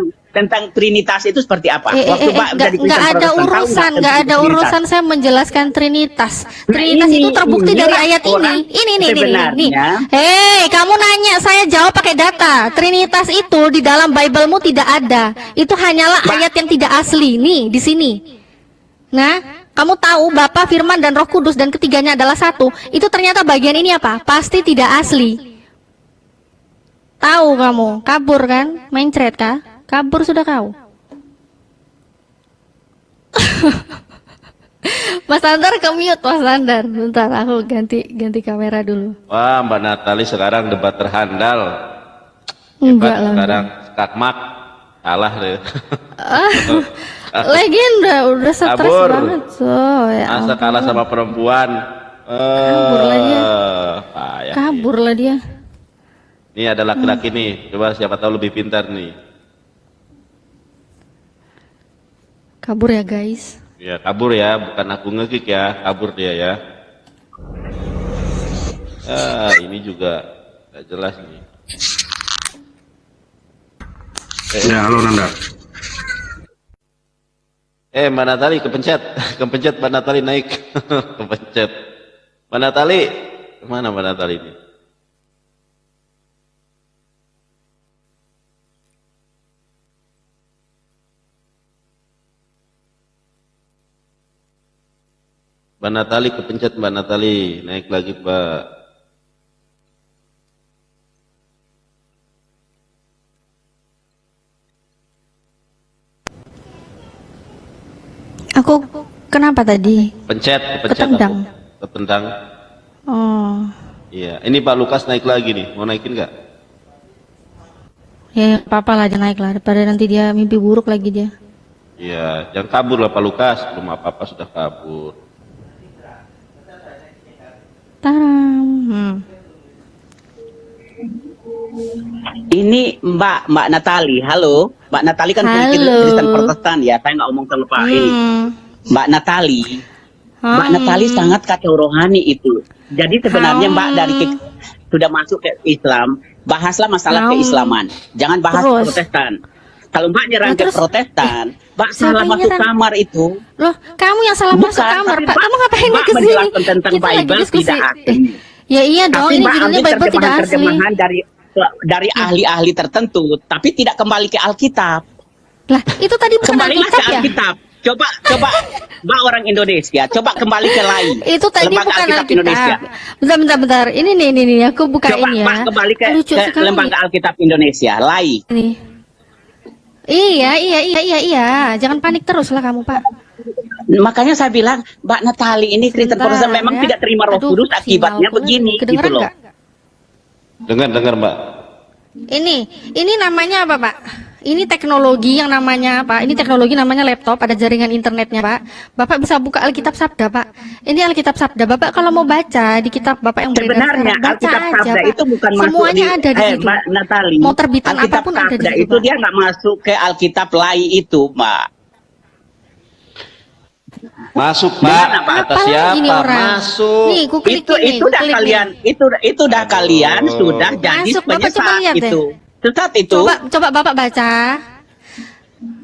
B: Trinitas itu seperti apa? Waktu Mbak menjadi Kristen
A: nggak ada
B: Protestan, tahu
A: urusan,
B: tentang
A: nggak ada
B: Trinitas?
A: urusan saya menjelaskan Trinitas.
B: Nah,
A: Trinitas
B: ini-
A: itu terbukti dari
B: inilah
A: ayat
B: orang
A: ini. Nih.
B: sebenarnya.
A: Hei, kamu nanya, saya jawab pakai data. Trinitas itu di dalam Bible-mu tidak ada. Itu hanyalah ayat yang tidak asli. Nih, di sini. Nah, kamu tahu Bapa, Firman, dan Roh Kudus dan ketiganya adalah satu. Itu ternyata bagian ini apa? Pasti tidak asli. Tahu kamu, kabur kan? Mencret kah? Kabur sudah kau. Mas Andar ke mute, Mas Andar. Bentar, aku ganti kamera dulu.
C: Wah, Mbak Natali sekarang debat terhandal.
A: Enggak
C: Hebat
A: lah.
C: sekarang skakmak kalah deh.
A: Legenda udah stres
C: Kabur.
A: banget. So, ya
C: Masa
A: ampun.
C: kalah sama perempuan.
A: Kabur lah dia.
C: Payah.
A: Kabur lah dia.
C: Ini ada laki-laki nih. Coba siapa tahu lebih pintar nih.
A: Kabur ya, guys.
C: Ya kabur ya, bukan aku ngekik ya, kabur dia ya. Ini juga nggak jelas nih.
D: Ya, halo Nanda.
C: Mbak Natali kepencet, kepencet Mbak Natali naik, kepencet. Mbak Natali, mana Mbak Natali ini? Mbak Natali kepencet, Mbak Natali naik lagi Mbak.
A: Aku kenapa tadi?
C: Pencet, kepencet
A: Ketendang.
C: aku. Ketendang.
A: Oh,
C: Iya, ini Pak Lukas naik lagi nih, mau naikin nggak?
A: ya apa-apa lah, dia naik lah. Daripada nanti dia mimpi buruk lagi dia.
C: Iya, jangan kabur lah Pak Lukas, belum apa-apa sudah kabur.
A: Taram.
B: Ini Mbak Natali, halo. Mbak Natali kan
A: Halo.
B: Kristen Protestan ya, saya nggak omong terlupa ini. Mbak Natali, Mbak Natali sangat kacau rohani itu. Jadi sebenarnya Mbak dari sudah masuk ke Islam, bahaslah masalah keislaman. Jangan bahas
A: Terus?
B: Protestan. Kalau Mbak nyerang
A: Nah,
B: ke
A: terus?
B: Protestan, Mbak
A: Siapa
B: salah
A: yang
B: masuk
A: nyerang?
B: kamar itu.
A: Loh, kamu yang salah masuk
B: Bukan,
A: kamar,
B: tapi
A: Pak.
B: Mbak-
A: Kamu ngapain
B: Mbak
A: ke sini?
B: menjelaskan tentang
A: Kita lagi
B: Bible
A: diskusi.
B: tidak asli.
A: Ya iya dong,
B: Tapi
A: ini
B: Mbak
A: judulnya
B: ambil
A: Bible tidak asli.
B: terjemahan-terjemahan dari ahli-ahli tertentu, tapi tidak kembali ke Alkitab.
A: Lah, itu tadi bukan
B: Kembalilah
A: Alkitab
B: ke
A: ya?
B: Alkitab. Coba Mbak orang Indonesia, coba kembali ke LAI.
A: Itu tadi
B: Lembaga
A: bukan
B: Alkitab Indonesia.
A: Bentar. Ini nih, aku bukain
B: Coba
A: ya.
B: Mbak kembali ke
A: Lucu sekali.
B: Lembaga Alkitab Indonesia, LAI.
A: Nih. Iya. Jangan panik terus lah kamu, Pak.
B: Makanya saya bilang, Mbak Natali ini Kristen
A: Sebentar,
B: Protestan memang
A: ya.
B: tidak terima Roh
A: Aduh,
B: Kudus, akibatnya
A: sinyalku
B: begini gitu
A: kedengeran
B: loh.
A: nggak?
C: Dengar Mbak.
A: Ini namanya apa, Pak? Ini teknologi yang namanya apa? Ini teknologi namanya laptop, ada jaringan internetnya, Pak. Bapak bisa buka Alkitab Sabda, Pak. Ini Alkitab Sabda. Bapak kalau mau baca di kitab Bapak yang beredar
B: Sebenarnya
A: sekarang, baca
B: Alkitab
A: aja,
B: Sabda
A: Pak.
B: itu bukan
A: Semuanya
B: masuk
A: ada di situ.
B: Mbak Natali.
A: Mau terbitan
B: Alkitab
A: apapun ada di
B: Sabda
A: situ,
B: itu
A: Pak.
B: dia nggak masuk ke Alkitab Lai itu, Mbak.
C: Masuk
B: Gimana,
C: Pak.
B: Pak?
C: Kata
A: Apa lagi
C: siapa?
A: nih orang?
C: Masuk.
A: Nih, ku klik
B: Itu
A: ini,
B: itu
A: ku
B: dah
A: klik
B: kalian
A: nih.
B: itu dah kalian
C: Aduh.
B: sudah jadi
A: Masuk, Bapak coba
B: penyesat
A: lihat deh.
B: itu. Sesat itu.
A: Coba Bapak baca.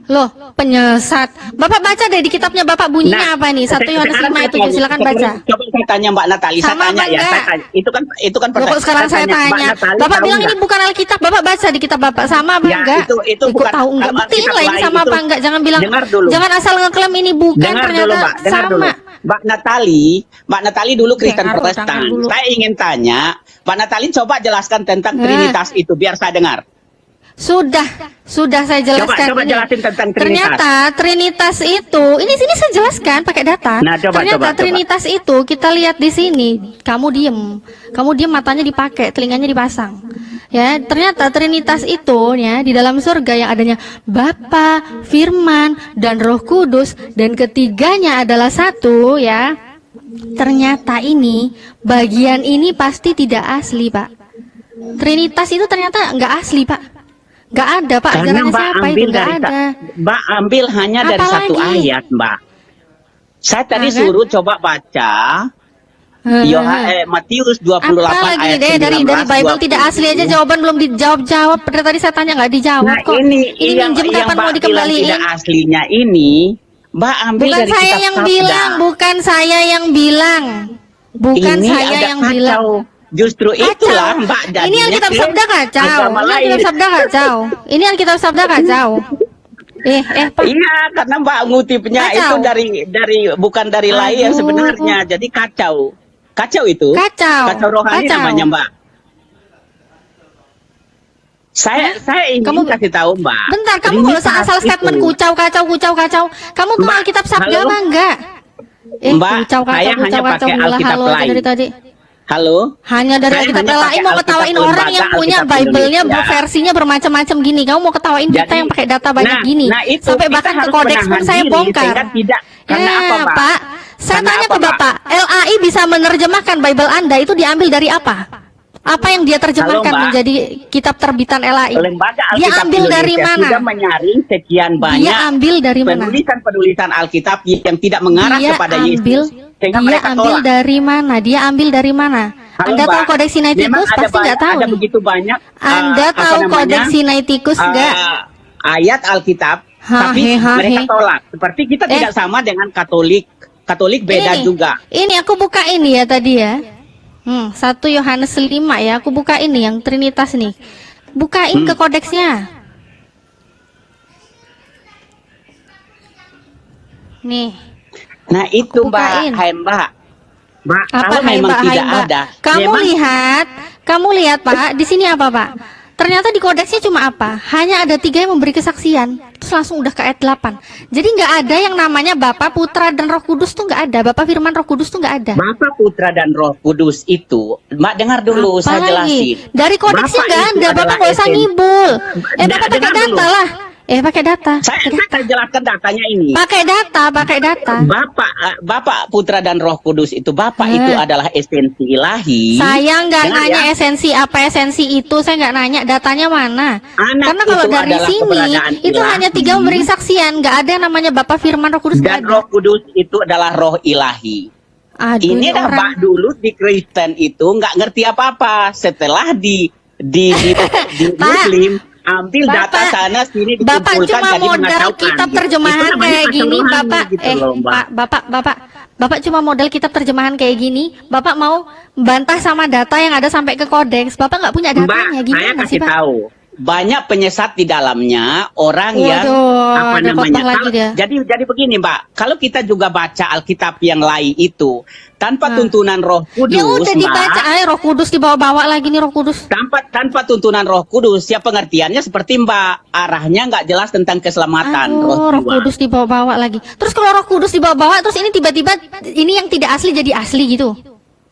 A: Loh, penyesat. Bapak baca deh di kitabnya Bapak bunyinya apa nih? 1 Yohanes 5 ayat 7, silakan baca.
B: Coba saya tanya Mbak Natali, saya
A: Sama
B: tanya
A: apa
B: ya, saya
A: enggak?
B: tanya. Itu kan
A: Loh, kok sekarang saya
B: Mbak
A: tanya.
B: Natali
A: Bapak
B: tahu
A: bilang
B: nggak?
A: ini bukan Alkitab, Bapak baca di kitab Bapak sama apa
B: Ya,
A: enggak?
B: itu
A: Kok
B: bukan
A: tahu enggak?
B: kalau
A: Buktiin
B: Alkitab
A: lah ini
B: lain
A: sama
B: itu.
A: apa enggak? Jangan bilang,
B: Dengar dulu.
A: jangan asal ngeklaim ini bukan,
B: Dengar
A: ternyata
B: dulu, Mbak. Dengar dulu.
A: sama.
B: Mbak Natali dulu Kristen
A: Dengar,
B: Protestan.
A: dengar dulu.
B: Saya ingin tanya, Mbak Natali coba jelaskan tentang Trinitas itu biar saya dengar.
A: Sudah saya jelaskan
B: Coba
A: ini.
B: jelasin tentang Trinitas.
A: Ternyata Trinitas itu, ini sini saya jelaskan pakai data.
B: Nah,
A: Ternyata
B: coba.
A: Trinitas itu kita lihat di sini. Kamu diem matanya dipakai, telinganya dipasang. Ya, ternyata Trinitas itu ya di dalam surga yang adanya Bapa, Firman, dan Roh Kudus dan ketiganya adalah satu ya. Ternyata ini bagian ini pasti tidak asli, Pak. Trinitas itu ternyata nggak asli, Pak. Nggak ada, Pak.
B: Karena
A: Ajarannya
B: Mbak
A: siapa
B: ambil
A: itu? Nggak
B: dari
A: ada.
B: Mbak ambil hanya dari
A: Apa
B: satu
A: lagi?
B: ayat, Mbak. Saya tadi
A: Kan?
B: suruh coba baca Matius 28
A: Apa lagi
B: ayat
A: deh dari
B: 19,
A: Bible
B: 20.
A: tidak asli aja jawaban belum dijawab. Dari tadi saya tanya nggak dijawab
B: Nah,
A: kok.
B: ini yang
A: minjem kapan
B: Mbak
A: mau
B: bilang
A: dikembaliin?
B: tidak aslinya ini, Mbak ambil
A: Bukan
B: dari
A: saya
B: kitab
A: yang
B: Sabda.
A: bilang, bukan saya yang bilang. Bukan
B: Ini
A: saya
B: agak
A: yang
B: kacau.
A: bilang.
B: Justru itulah
A: Kacau.
B: Mbak
A: Ini
B: jadinya
A: Alkitab
B: klaim
A: Sabda kacau.
B: agama
A: Ini
B: lain.
A: Alkitab Sabda kacau. Ini Alkitab Sabda kacau. Pak.
B: Iya, karena Mbak ngutipnya
A: Kacau.
B: itu dari bukan dari lain yang
A: Aduh.
B: sebenarnya. Jadi kacau. Kacau itu.
A: Kacau.
B: Rohani
A: Kacau.
B: namanya, Mbak. Saya ingin
A: Kamu-
B: kasih tahu, Mbak.
A: Bentar, kamu kalau
B: Trinitas
A: asal statement
B: itu.
A: kacau. Kamu tahu
B: Mbak,
A: Alkitab Sabda
B: halo?
A: apa enggak?
B: Mbak, saya hanya pakai
A: Gila,
B: Alkitab
A: halo aja
B: lain.
A: dari tadi.
B: Halo?
A: Hanya dari
B: Saya
A: Alkitab
B: hanya
A: lain
B: pakai
A: mau
B: Alkitab
A: ketawain
B: lembaga
A: orang yang punya
B: Alkitab
A: Bible-nya
B: Indonesia.
A: versinya bermacam-macam gini. Kamu mau ketawain kita
B: Jadi,
A: yang pakai data banyak
B: nah,
A: gini.
B: nah itu
A: Sampai
B: kita
A: bahkan ke
B: harus
A: kodeks pun
B: menahan
A: saya
B: diri,
A: bongkar.
B: sehingga tidak. Karena apa, Pak?
A: Saya
B: Karena
A: tanya
B: apa,
A: ke
B: Pak?
A: Bapak, LAI bisa menerjemahkan Bible Anda itu diambil dari apa? Apa yang dia terjemahkan
B: Halo, Mbak.
A: menjadi kitab terbitan LAI?
B: Lembaga
A: Dia
B: Alkitab
A: ambil dari
B: Indonesia
A: mana?
B: sudah menyaring sekian
A: Dia
B: banyak
A: ambil dari mana?
B: penulisan Alkitab yang tidak mengarah
A: Dia
B: kepada
A: ambil,
B: Yesus. Sehingga
A: dia
B: mereka
A: ambil
B: tolak.
A: dari mana? Dia ambil dari mana?
B: Halo,
A: Anda tahu
B: Mbak.
A: kodeks
B: Memang
A: Sinaiticus?
B: ada
A: Pasti nggak tahu
B: ada
A: nih.
B: begitu banyak.
A: Anda
B: apa
A: tahu
B: namanya,
A: kodeks Sinaiticus nggak?
B: Ayat Alkitab, tapi mereka tolak. Seperti kita tidak sama dengan Katolik. Katolik beda
A: Ini,
B: juga.
A: Ini aku buka ini ya tadi ya. 1 Yohanes 5 ya. Aku buka ini yang Trinitas nih. Bukain ke kodeksnya. Nih.
B: Nah itu
A: Bukain.
B: Mbak. Mbak,
A: Apa
B: kalau memang
A: Mbak,
B: tidak
A: Mbak?
B: ada,
A: Kamu
B: memang
A: kamu lihat Pak, di sini apa Pak? Ternyata di kodeksnya cuma apa? Hanya ada 3 yang memberi kesaksian. Terus langsung udah ke ayat 8. Jadi nggak ada yang namanya Bapa, Putra, dan Roh Kudus tuh nggak ada. Bapa, Firman, Roh Kudus tuh nggak ada.
B: Bapa, Putra, dan Roh Kudus itu, Mbak dengar dulu, saya jelasin.
A: Dari kodeksnya
B: Bapa
A: nggak
B: itu
A: ada. Bapak
B: adalah
A: nggak usah
B: esensi.
A: ngibul. Bapak pakai
B: Dengar
A: data
B: dulu.
A: lah. Pakai data.
B: Saya jelaskan datanya ini.
A: Pakai data.
B: Bapak, Putra, dan Roh Kudus itu, Bapak itu adalah esensi ilahi.
A: Saya nggak
B: Dengar
A: nanya
B: ya.
A: esensi apa esensi itu, saya nggak nanya datanya mana.
B: Anak
A: Karena kalau
B: itu
A: dari
B: adalah
A: sini
B: keberadaan
A: itu
B: ilahi.
A: hanya 3 memberi kesaksian, nggak ada yang namanya Bapa, Firman, Roh Kudus nggak
B: Dan
A: ada.
B: Roh Kudus itu adalah roh ilahi.
A: Aduh,
B: Ini dah
A: orang.
B: Mbak dulu di Kristen itu nggak ngerti apa-apa. Setelah di Muslim ambil data sana sini
A: Bapak
B: dikumpulkan
A: cuma
B: jadi
A: modal
B: mengacaukan.
A: kitab
B: Gitu.
A: terjemahan
B: Itu namanya
A: kayak gini,
B: kacau rohani
A: Bapak.
B: gitu loh, Mbak.
A: Bapak cuma modal kitab terjemahan kayak gini. Bapak mau bantah sama data yang ada sampai ke kodeks. Bapak nggak punya datanya,
B: Mbak, saya
A: gimana sih
B: kasih
A: Pak?
B: tahu. banyak penyesat di dalamnya, orang
A: Waduh,
B: yang apa
A: ada
B: namanya.
A: khotbah lagi dia.
B: Jadi begini, Mbak, kalau kita juga baca Alkitab yang lain itu tanpa tuntunan Roh Kudus,
A: Ya udah
B: Mbak,
A: dibaca aja, Roh Kudus dibawa-bawa lagi nih Roh Kudus.
B: tanpa tuntunan Roh Kudus, ya pengertiannya seperti Mbak, arahnya nggak jelas tentang keselamatan
A: Aduh, Roh
B: jiwa.
A: Kudus dibawa-bawa lagi. Terus kalau Roh Kudus dibawa-bawa, terus ini tiba-tiba ini yang tidak asli jadi asli gitu.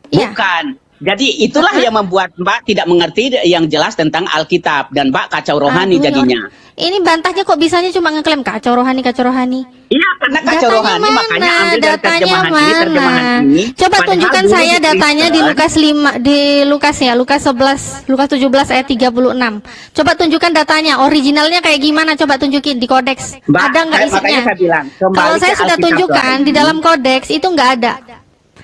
A: Iya.
B: Bukan. Jadi itulah yang membuat Mbak tidak mengerti yang jelas tentang Alkitab dan Mbak kacau rohani
A: Aduh,
B: jadinya.
A: Ini bantahnya kok bisanya cuma ngeklaim kacau rohani, kacau rohani.
B: Iya, karena kacau
A: Datanya
B: rohani
A: mana?
B: makanya ambil dari
A: Datanya
B: terjemahan
A: mana?
B: ini.
A: Coba
B: Padahal
A: tunjukkan
B: dulu
A: saya
B: di
A: datanya di
B: Kristen,
A: Lukas 5, di Lukas ya, Lukas 11, Lukas 17 ayat 36. Coba tunjukkan datanya, originalnya kayak gimana? Coba tunjukin di kodeks.
B: Mbak,
A: Ada nggak isinya?
B: makanya saya bilang, kembali
A: Kalau saya
B: ke
A: sudah
B: Alkitab
A: tunjukkan
B: lagi.
A: di dalam kodeks itu nggak ada.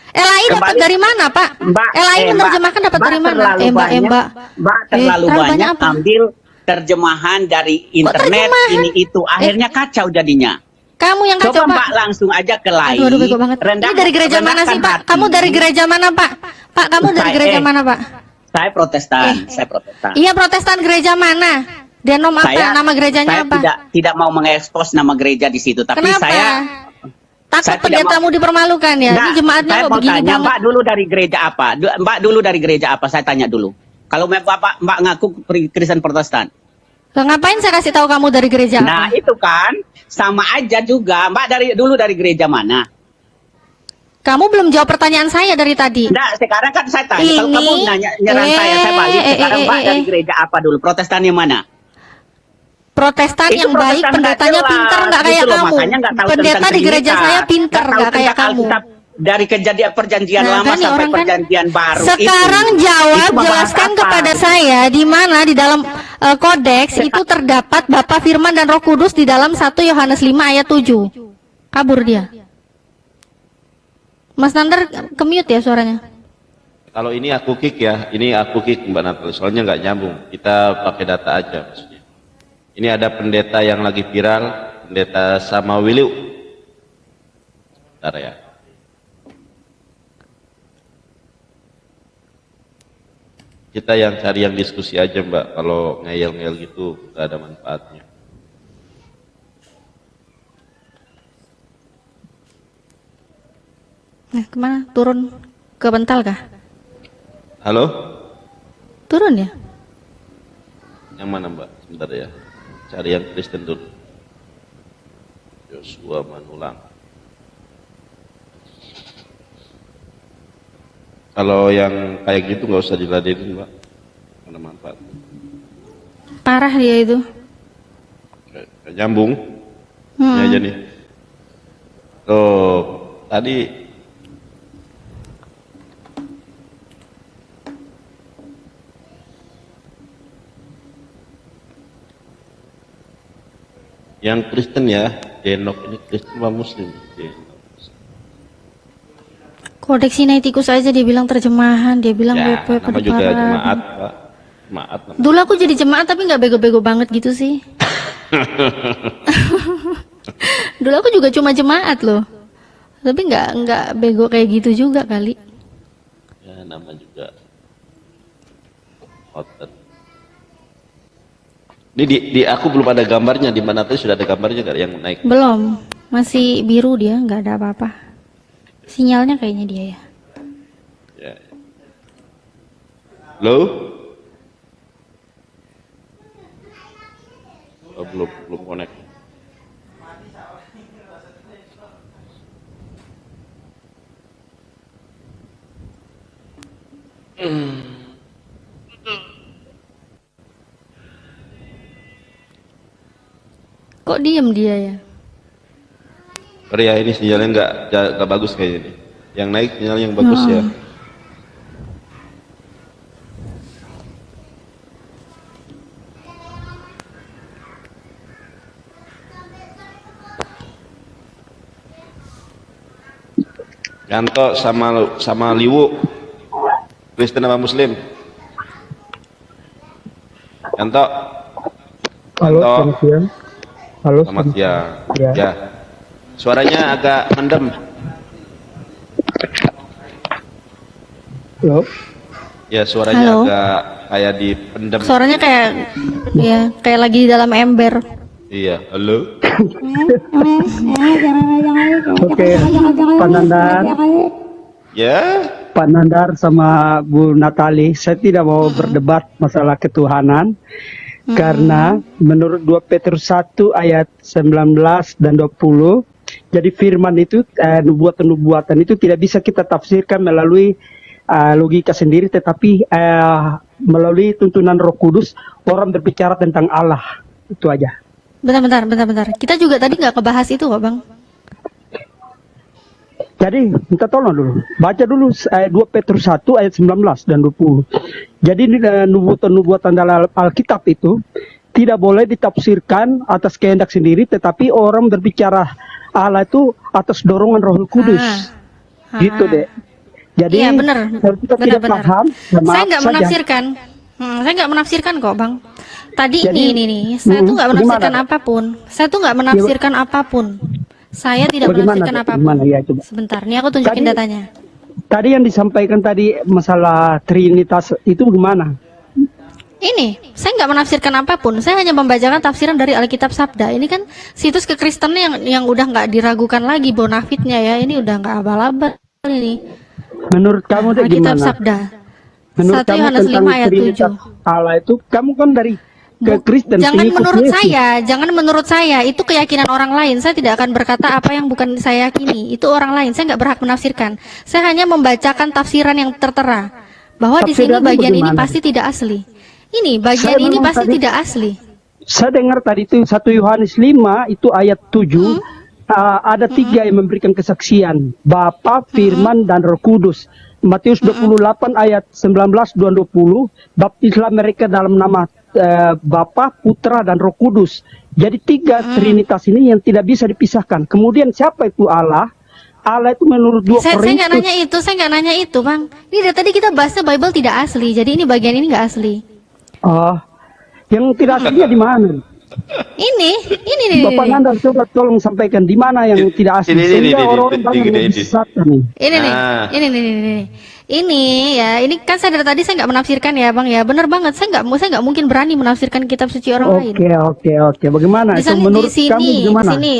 A: LAI dapat
B: Kembali-
A: dari mana, Pak?
B: Mbak,
A: LAI menerjemahkan dapat dari mana?
B: terlalu banyak,
A: Mbak.
B: Mbak terlalu
A: terlalu
B: banyak
A: apa?
B: ambil terjemahan dari internet
A: terjemahan?
B: ini itu, akhirnya kacau jadinya.
A: Kamu yang kacau,
B: Coba
A: Pak.
B: Mbak langsung aja ke lain.
A: Aduh, bego banget. Ini dari gereja mana sih, Pak? Kamu dari gereja mana, Pak? Pak, kamu dari gereja mana, Pak?
B: Saya Protestan, saya Protestan.
A: Iya, Protestan gereja mana? Denom apa? Nama gerejanya
B: saya
A: apa?
B: tidak mau mengekspos nama gereja di situ, tapi
A: Kenapa?
B: saya
A: Takut
B: saya tidak
A: pendetamu dipermalukan ya?
B: Nggak,
A: Ini jemaatnya
B: saya
A: kok
B: mau
A: begini
B: tanya,
A: banget.
B: Mbak dulu dari gereja apa? Mbak dulu dari gereja apa? Saya tanya dulu. Kalau Mbak ngaku Kristen Protestan.
A: Lah, ngapain saya kasih tahu kamu dari gereja
B: Nah,
A: apa?
B: itu kan sama aja juga. Mbak dari gereja mana?
A: Kamu belum jawab pertanyaan saya dari tadi.
B: Nah, sekarang kan saya tanya. Kalau
A: Ini-
B: kamu nyerang saya balik. Sekarang Mbak dari
A: eh.
B: gereja apa dulu? Protestan yang mana?
A: Protestan
B: Itu
A: yang baik,
B: Protestan
A: pendetanya
B: nggak
A: pinter
B: jelas,
A: nggak kayak
B: gitu loh,
A: kamu.
B: makanya nggak tahu
A: Pendeta
B: tentang
A: di gereja
B: Trinitas,
A: saya pinter
B: nggak tahu
A: nggak kayak
B: tentang
A: kamu.
B: Alkitab. Dari kejadian perjanjian
A: Nah,
B: lama
A: kan nih
B: sampai
A: orang kan-
B: perjanjian baru
A: Sekarang
B: itu.
A: jawab,
B: Itu membahas
A: jelaskan
B: apa?
A: kepada saya di mana di dalam kodeks itu terdapat Bapa Firman dan Roh Kudus di dalam 1 Yohanes 5 ayat 7. Kabur dia. Mas Nandar ke-mute ya suaranya.
C: Kalau ini aku kick ya, ini aku kick Mbak Natal, soalnya nggak nyambung. Kita pakai data aja maksudnya. Ini ada pendeta yang lagi viral, pendeta sama Wiliu. Bentar ya. Kita yang cari yang diskusi aja Mbak, kalau ngeyel-ngeyel gitu nggak ada manfaatnya.
A: Nah, kemana? Turun ke Bental kah?
C: Halo?
A: Turun ya?
C: Yang mana Mbak? Sebentar ya. Cari yang Kristen dulu. Yosua Manulang. Kalau yang kayak gitu nggak usah diladenin Mbak. Ada manfaat.
A: Parah dia itu.
C: Kayak nyambung. Ini aja nih. Tuh, tadi yang Kristen ya, Denok ini Kristen apa Muslim? Denok.
A: Kodeks Sinaiticus aja dia bilang terjemahan, dia bilang
C: Ya,
A: WP
C: nama juga jemaat, Pak. Jemaat nama.
A: Dulu aku jadi jemaat tapi nggak bego-bego banget gitu sih. Dulu aku juga cuma jemaat loh. Tapi nggak bego kayak gitu juga kali.
C: Ya, nama juga. Otot. Ini di aku belum ada gambarnya, di mana tuh sudah ada gambarnya nggak yang naik?
A: Belum, masih biru dia, nggak ada apa-apa. Sinyalnya kayaknya dia ya.
C: Ya. Halo? Oh, belum connect.
A: Kok diem dia ya?
C: Sorry ya, ini sinyalnya nggak bagus kayaknya ini. Yang naik sinyal yang bagus ya. Yanto sama Liwu, Kristen apa Muslim? Yanto,
E: Halo,
C: Yanto.
E: selamat siang. Halo,
C: Selamat siang.
E: Ya.
C: Ya. Suaranya agak mendem.
E: Halo.
C: Ya, suaranya
A: Halo.
C: agak kayak dipendem.
A: Suaranya kayak ya kayak lagi di dalam ember.
C: Iya, halo.
E: Oke, Pak Nandar,
C: Ya,
E: Pak Nandar sama Bu Natali, saya tidak mau berdebat masalah ketuhanan karena menurut 2 Petrus 1 ayat 19 dan 20, jadi firman itu nubuatan-nubuatan itu tidak bisa kita tafsirkan melalui logika sendiri, tetapi melalui tuntunan Roh Kudus. Orang berbicara tentang Allah, itu aja.
A: Bentar. Kita juga tadi nggak kebahas itu kok, Bang.
E: Jadi minta tolong dulu, baca dulu 2 Petrus 1 ayat 19 dan 20. Jadi nubuatan-nubuatan dalam Alkitab itu tidak boleh ditafsirkan atas kehendak sendiri, tetapi orang berbicara Allah itu atas dorongan Roh Kudus. Gitu deh. Jadi
A: Iya benar.
E: kalau kita tidak paham, ya
A: Saya
E: maaf
A: nggak
E: saja.
A: menafsirkan. Saya nggak menafsirkan kok, Bang. Tadi
E: Jadi,
A: ini, saya tuh nggak menafsirkan
E: gimana?
A: apapun. Saya tuh nggak menafsirkan apapun. Saya tidak
E: Bagaimana,
A: menafsirkan
E: Dek?
A: apapun.
E: Gimana? Ya, coba.
A: Sebentar, nih aku tunjukin
E: Tadi-
A: datanya.
E: Tadi yang disampaikan tadi masalah Trinitas itu gimana?
A: Ini, saya nggak menafsirkan apapun. Saya hanya membacakan tafsiran dari Alkitab Sabda. Ini kan situs kekristenan yang udah nggak diragukan lagi bonafitnya ya. Ini udah nggak abal-abal ini.
E: Menurut kamu Dek,
A: Alkitab
E: gimana?
A: Sabda.
E: Menurut
A: 1
E: kamu
A: Yohanes
E: tentang
A: 5 ayat
E: Trinitas
A: 7.
E: Allah itu, kamu kan dari ke Kristen.
A: Jangan
E: pengikut
A: menurut
E: Yesus.
A: jangan menurut saya, itu keyakinan orang lain. Saya tidak akan berkata apa yang bukan saya yakini. Itu orang lain, saya nggak berhak menafsirkan. Saya hanya membacakan tafsiran yang tertera bahwa di sini
E: Tafsirannya
A: bagian ini
E: bagaimana?
A: pasti tidak asli. Ini bagian
E: Saya
A: ini
E: memang
A: pasti
E: tadi-
A: tidak asli.
E: Saya dengar tadi itu 1 Yohanes 5 itu ayat 7, ada 3 yang memberikan kesaksian, Bapa, Firman, dan Roh Kudus. Matius 28 ayat 19 dan 20, baptislah mereka dalam nama Bapa, Putra, dan Roh Kudus. Jadi 3 Trinitas ini yang tidak bisa dipisahkan. Kemudian siapa itu Allah? Allah itu menurut 2
A: Saya nggak
E: Korintus.
A: nanya itu, Bang. Ini dari tadi kita bahasnya Bible tidak asli. Jadi ini bagian ini nggak asli.
E: Yang tidak aslinya di mana?
A: Ini nih.
E: Bapak Nanda coba tolong sampaikan di mana yang tidak asli,
C: Ini,
E: sehingga orang-orang
C: ini,
E: banyak
C: ini,
E: yang
C: ini.
E: disesatkan nih.
A: Ini nih,
C: Nah.
A: ini. Ini ya, ini kan saya dari tadi saya nggak menafsirkan ya, Bang ya. Bener banget, saya nggak mungkin berani menafsirkan kitab suci orang lain.
E: Oke. Bagaimana?
A: Di
E: Itu
A: sini,
E: menurut
A: di
E: kamu
A: sini,
E: gimana?
A: di sini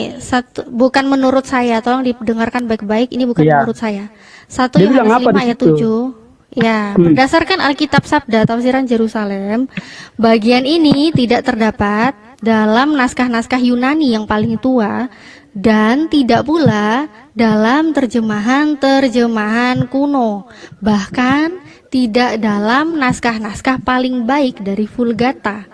A: bukan menurut saya. Tolong didengarkan baik-baik. Ini bukan
E: Iya.
A: menurut saya. 1
E: Dia bilang
A: Yohanes
E: apa
A: 5
E: di
A: ayat
E: situ?
A: 7. Ya, berdasarkan Alkitab Sabda Tafsiran Jerusalem, bagian ini tidak terdapat dalam naskah-naskah Yunani yang paling tua dan tidak pula dalam terjemahan-terjemahan kuno, bahkan tidak dalam naskah-naskah paling baik dari Vulgata.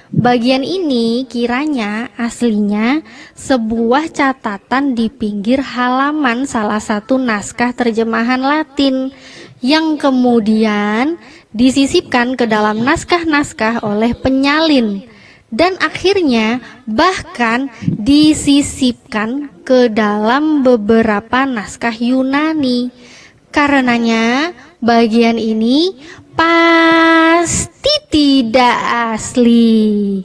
A: Bagian ini kiranya aslinya sebuah catatan di pinggir halaman salah satu naskah terjemahan Latin yang kemudian disisipkan ke dalam naskah-naskah oleh penyalin dan akhirnya bahkan disisipkan ke dalam beberapa naskah Yunani. Karenanya bagian ini pasti tidak asli.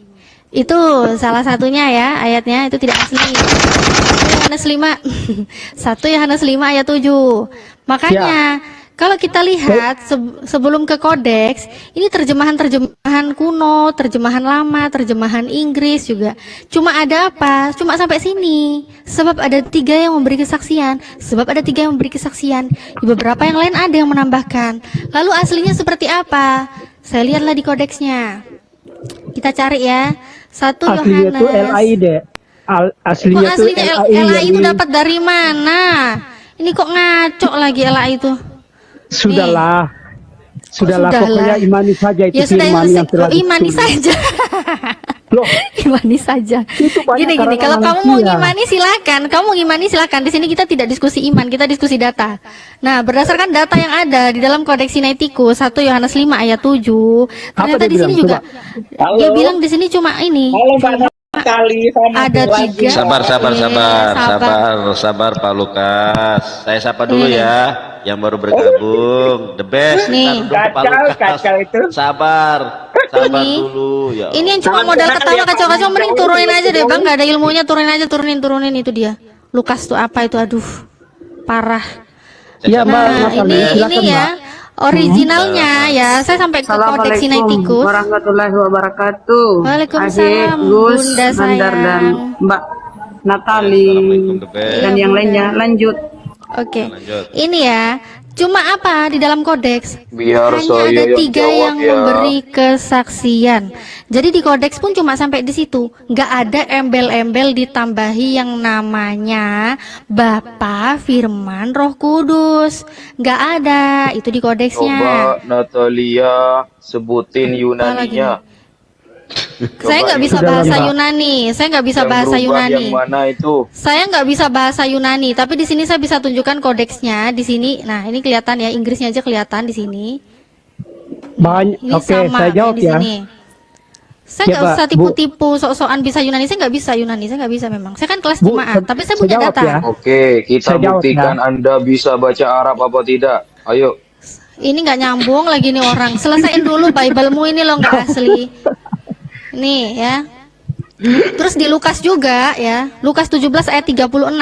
A: Itu salah satunya ya, ayatnya itu tidak asli. 1 Yohanes 5 1 Yohanes 5 ayat 7. Makanya kalau kita lihat sebelum ke kodeks, ini terjemahan-terjemahan kuno, terjemahan lama, terjemahan Inggris juga. Cuma ada apa? Cuma sampai sini. Sebab ada 3 yang memberi kesaksian. Di beberapa yang lain ada yang menambahkan. Lalu aslinya seperti apa? Saya lihatlah di kodeksnya. Kita cari ya. 1
E: Aslinya itu
A: Yohanes.
E: LAI deh. Aslinya
A: Kok
E: itu
A: aslinya LAI itu dapat dari mana? Ini kok ngaco lagi LAI itu?
E: Sudahlah.
A: Sudahlah.
E: Pokoknya imani saja itu
A: Ya sudah,
E: firman yang telah
A: imani
E: ditulis.
A: saja.
E: Loh,
A: Imani saja.
E: Itu banyak
A: Gini,
E: karangan
A: kalau kamu mau
E: manusia.
A: ngimani silakan. Kamu ngimani silakan. Di sini kita tidak diskusi iman, kita diskusi data. Nah, berdasarkan data yang ada di dalam Kodeks Sinaiticus 1 Yohanes 5 ayat 7, ternyata
E: dia
A: di sini
E: bilang?
A: juga dia bilang di sini cuma ini.
B: Kali sama
A: Ada 3.
C: Sabar Pak Lukas. Saya sapa dulu
A: Ini.
C: ya, yang baru bergabung, the best.
A: Nih.
C: Ntar dulu, Pak Lukas.
B: Kacau itu.
C: Sabar
A: Ini.
C: dulu ya.
A: Ini yang cuma modal ketawa kacau-kacau, mending turunin aja deh, Bang. Gak ada ilmunya, turunin itu dia. Lukas tuh apa itu? Aduh, parah.
E: Ya, Mbak
A: Nah,
E: Natali,
A: ini
E: silakan,
A: ya.
E: Mbak.
A: Originalnya ya, saya sampai ke kodeks Sinaiticus.
F: warahmatullahi wabarakatuh.
A: Waalaikumsalam,
F: Adit, Gus,
A: Bunda
F: Mandar, dan
A: sayang.
F: Mbak Natali
C: Assalamualaikum The Best.
F: dan yang lainnya. Lanjut.
A: Oke,
C: Lanjut.
A: ini ya. Cuma apa di dalam kodeks?
G: Biar
A: Hanya
G: saya
A: ada
G: yang
A: 3
G: jawab
A: yang
G: ya.
A: memberi kesaksian. Jadi di kodeks pun cuma sampai di situ. Nggak ada embel-embel ditambahi yang namanya Bapa, Firman, Roh Kudus. Nggak ada. Itu di kodeksnya.
G: Coba Natalia sebutin Yunaninya.
A: Saya nggak bisa
E: Sudah,
A: bahasa
E: Mbak.
A: Yunani. Saya nggak bisa
G: Yang
A: bahasa
G: berubah
A: Yunani.
G: yang mana itu?
A: Saya nggak bisa bahasa Yunani, tapi di sini saya bisa tunjukkan kodeksnya di sini. Nah, ini kelihatan ya, Inggrisnya aja kelihatan di sini.
E: Banyak.
A: Ini
E: Oke,
A: sama
E: saya
A: kayak
E: jawab
A: di
E: ya.
A: sini. Saya
E: Ya,
A: nggak
E: Mbak,
A: usah
E: Bu.
A: tipu-tipu sok-sokan bisa Yunani. Saya nggak bisa Yunani. Saya nggak bisa memang. Saya kan kelas
E: Bu,
A: jemaat, tapi saya punya
E: jawab
A: data.
E: ya.
G: Oke, kita
E: Saya jawab
G: buktikan
E: ya.
G: Anda bisa baca Arab apa tidak. Ayo.
A: Ini nggak nyambung lagi nih orang. Selesaiin dulu Bible-mu ini loh nggak asli. Nih ya. Terus di Lukas juga ya, Lukas 17 ayat 36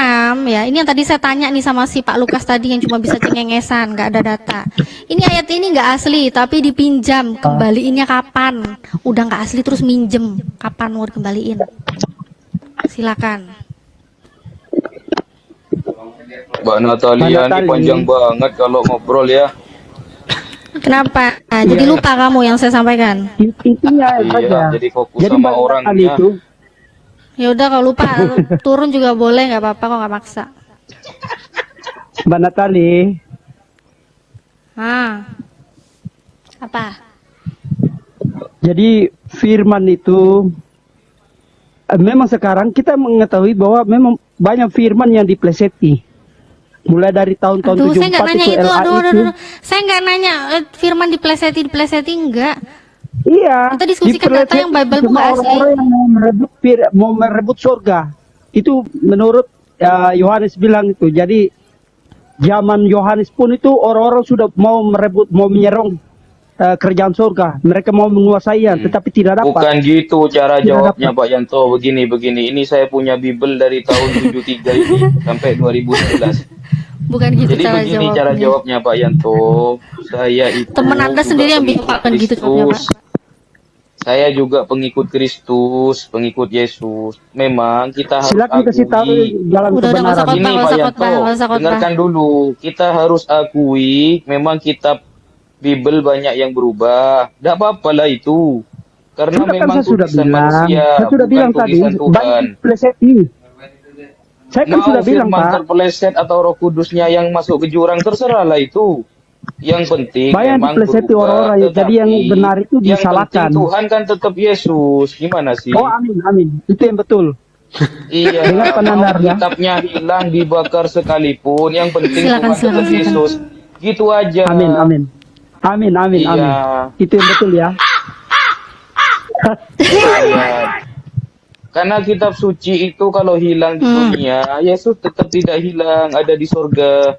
A: ya. Ini yang tadi saya tanya nih sama si Pak Lukas tadi yang cuma bisa cengengesan, nggak ada data. Ini ayat ini nggak asli, tapi dipinjam. Kembaliinnya kapan? Udah nggak asli terus minjem. Kapan mau dikembaliin? Silakan.
G: Mbak Natalia
E: Mbak
G: ini
E: Natali.
G: panjang banget kalau ngobrol ya.
A: Kenapa? Jadi lupa kamu yang saya sampaikan.
E: Intinya
G: Iya,
E: saja.
G: jadi fokus
E: Jadi
G: sama
E: Mbak Natali
G: orangnya.
E: itu
A: Ya udah kalau lupa turun juga boleh, nggak apa-apa kok, nggak maksa.
E: Mbak Natali,
A: Apa?
E: jadi firman itu memang sekarang kita mengetahui bahwa memang banyak firman yang dipleseti. Mulai dari tahun-tahun
A: Aduh, saya
E: 74
A: nggak nanya
E: itu
A: itu.
E: LA
A: Aduh. Saya nggak nanya firman dipleseti enggak.
E: Iya.
A: Kita diskusikan data yang Bible
E: cuma
A: bukan asli.
E: orang-orang yang mau merebut surga. Itu menurut Yohanes bilang itu. Jadi zaman Yohanes pun itu orang-orang sudah mau merebut, mau menyerang kerajaan surga. Mereka mau menguasainya, tetapi tidak dapat.
G: Bukan gitu cara
E: Tidak
G: jawabnya Pak Yanto. Begini. Ini saya punya Bible dari tahun 73 ini sampai 2011.
A: Bukan gitu
G: Jadi
A: cara
G: begini
A: jawabnya.
G: cara jawabnya Pak Yanto. Saya itu
A: Temen Anda
G: juga
A: sendiri yang
G: pengikut
A: bilang gitu jawabnya, Pak.
G: Kristus. Saya juga pengikut Kristus, pengikut Yesus. Memang kita harus
E: Silakan kasih tahu
G: akui.
E: jalan
A: Udah, nggak usah
E: kebenaran.
A: khotbah,
G: Ini
A: nggak
G: Pak
A: usah
G: Yanto,
A: khotbah, nggak usah khotbah.
G: dengarkan dulu. Kita harus akui memang kitab Bible banyak yang berubah. Tidak apa-apa lah itu. Karena
E: Sudah kan
G: memang
E: saya sudah
G: tulisan
E: bilang.
G: manusia,
E: Saya sudah
G: bukan
E: bilang tadi,
G: tulisan Tuhan.
E: banyak dipleseti. Saya kan
G: Mau
E: sudah bilang,
G: firman
E: Pak.
G: terpeleset atau Roh Kudusnya yang masuk ke jurang, terserahlah itu. Yang penting
E: Banyak
G: memang
E: dipleseti
G: berubah,
E: orang-orang yang tadi yang
G: tetapi
E: benar itu
G: yang
E: disalahkan.
G: penting Tuhan kan tetap Yesus. Gimana sih?
E: Oh, amin. Itu yang betul.
G: Iya,
E: Dengar
G: mau
E: penandarnya.
G: kitabnya hilang, dibakar sekalipun, yang penting
A: Silakan,
G: Tuhan tetap
A: silakan.
G: Yesus. Gitu aja.
E: Amin.
G: Iya.
E: Itu yang betul ya.
G: Iya. Karena kitab suci itu kalau hilang di dunia, Yesus tetap tidak hilang, ada di surga.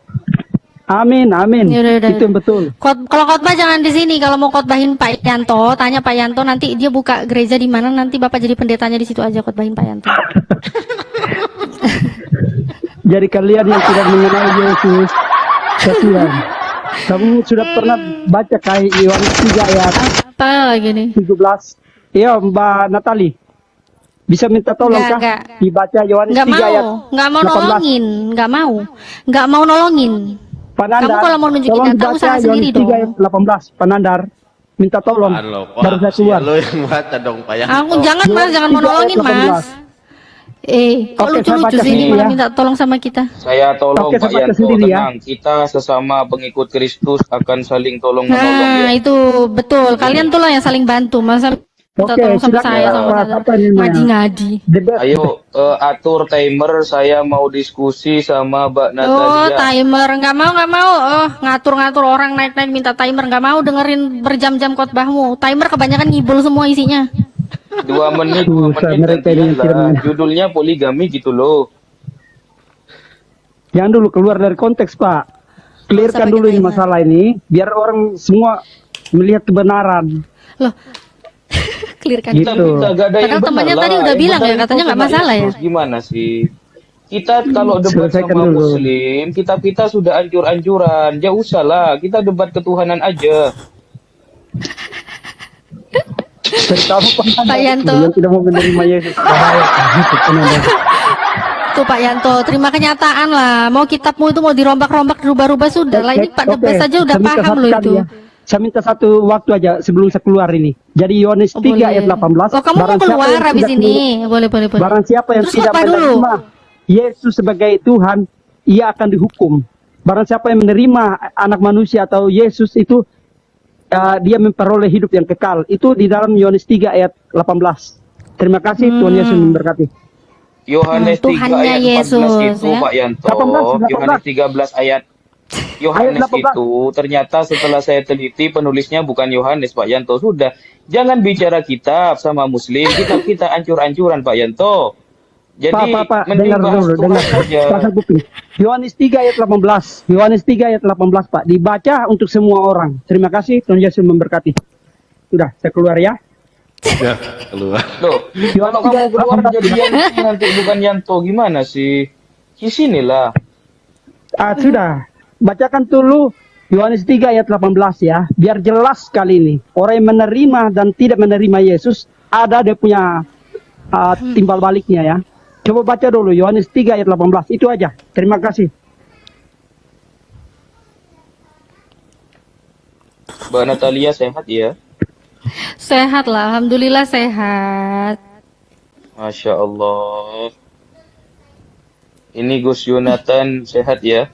E: Amin.
A: Yaudah.
E: Itu yang betul.
A: Kalau khotbah jangan di sini. Kalau mau khotbahin Pak Yanto, tanya Pak Yanto, nanti dia buka gereja di mana, nanti Bapak jadi pendetanya di situ aja, khotbahin Pak Yanto.
E: Jadi kalian yang tidak mengenal Yesus, kasihan. Kamu sudah pernah baca kayak Yohanes 3 ayat
A: Apa lagi nih?
E: 17? Iya, Mbak Natali. Bisa minta tolong kah?
A: Enggak.
E: Dibaca Yohanes 3 ayat
A: Nggak mau
E: 18.
A: nolongin, nggak mau nolongin.
E: Panandar,
A: Kamu kalau mau nunjukin
E: tolong
A: data,
E: dibaca
A: usaha sendiri
E: Yohanes 3
A: dong.
E: ayat 18. Panandar, minta tolong.
C: Halo,
E: Baru saya keluar.
C: Lo yang baca dong Pak Yanto.
A: Aku jangan Mas, jangan mau
E: 3 ayat
A: nolongin Mas.
E: 18.
A: Kok
E: Oke,
A: lucu-lucu
E: saya baca
A: sih ini
E: sendiri
A: malah
E: ya.
A: minta tolong sama kita.
G: Saya tolong
E: Oke,
G: Pak
E: saya baca
G: Yanto,
E: sendiri ya.
G: tenang. Kita sesama pengikut Kristus akan saling tolong-menolong
A: Nah,
G: ya.
A: itu betul. Kalian tuh lah yang saling bantu. Masa minta
E: Oke,
A: tolong sama
E: silakan,
A: saya sama
E: Pak.
A: saya.
E: Apa ini namanya?
A: Ngadi-ngadi.
E: The best.
G: Ayo atur timer, saya mau diskusi sama Mbak
A: Oh,
G: Natalia.
A: timer nggak mau. Oh, ngatur-ngatur orang naik-naik minta timer, nggak mau dengerin berjam-jam khotbahmu. Timer kebanyakan ngibul semua isinya.
G: 2 menit, 2
E: Susah,
G: menit
E: mereka ini
G: gantian lah.
E: kirim-
G: Judulnya poligami gitu loh.
E: Jangan dulu keluar dari konteks, Pak. Clearkan
A: pakai
E: dulu ini
A: timer.
E: masalah ini, biar orang semua melihat kebenaran.
A: Loh, clearkan.
E: Gitu.
G: Kita gak ada yang
A: Padahal temannya
G: benar
A: tadi
G: lah.
A: udah
G: Yang
A: bilang
G: benar
A: ya,
G: itu
A: katanya nggak
G: cuma
A: masalah ya.
G: Yesus. Gimana sih? Kita kalau debat
E: Selesaikan
G: sama
E: dulu.
G: Muslim, kita sudah ancur-ancuran. Ya usahlah, kita debat ketuhanan aja.
E: Beritahu
A: Pak Yanto.
E: yang tidak mau menerima Yesus. Bahaya.
A: Tuh Pak Yanto, terima kenyataan lah. Mau kitabmu itu mau dirombak-rombak, rubah-rubah sudah lah. Ini Pak Debes saja udah
E: saya minta
A: paham
E: satu
A: loh
E: kali
A: itu.
E: ya. Saya minta satu waktu aja sebelum saya keluar ini. Jadi Yohanes 3
A: Boleh.
E: ayat 18.
A: Oh, kamu mau
E: barang siapa
A: keluar
E: yang
A: habis
E: tidak
A: ini? Boleh, boleh, boleh.
E: Barang siapa yang
A: Terus
E: tidak
A: khotbah dulu.
E: menerima Yesus sebagai Tuhan, ia akan dihukum. Barang siapa yang menerima anak manusia atau Yesus itu, dia memperoleh hidup yang kekal. Itu di dalam Yohanes 3 ayat 18. Terima kasih, Tuhan Yesus memberkati.
G: Yohanes 3
A: Tuhannya
G: ayat 14
A: Yesus,
G: itu
A: ya.
G: Pak Yanto.
E: 18.
G: Yohanes 13 ayat Yohanes
E: 18.
G: itu ternyata setelah saya teliti penulisnya bukan Yohanes Pak Yanto. Sudah, jangan bicara kitab sama Muslim, kita ancur-ancuran Pak Yanto. Jadi
E: Pak,
G: mending
E: dengar
G: bahas
E: dulu,
G: Tuhan
E: dengar.
G: saja.
E: Pasang kuping. Yohanes 3 ayat 18. Yohanes 3 ayat 18, Pak. Dibaca untuk semua orang. Terima kasih, Tuhan Yesus memberkati. Sudah, saya keluar ya.
C: Ya, keluar.
G: Loh,
E: Yohanes
G: kalau kamu
E: 3
G: keluar
E: ayat
G: jadi
E: 18.
G: Yanti nanti bukan Yanto gimana sih? Di sinilah.
E: Sudah. Bacakan dulu Yohanes 3 ayat 18 ya. Biar jelas kali ini. Orang yang menerima dan tidak menerima Yesus, ada dia punya timbal baliknya ya. Coba baca dulu Yohanes 3 ayat 18. Itu aja. Terima kasih.
G: Mbak Natalia sehat ya?
A: Sehat lah, alhamdulillah sehat.
G: Masya Allah. Ini Gus Yonatan sehat ya?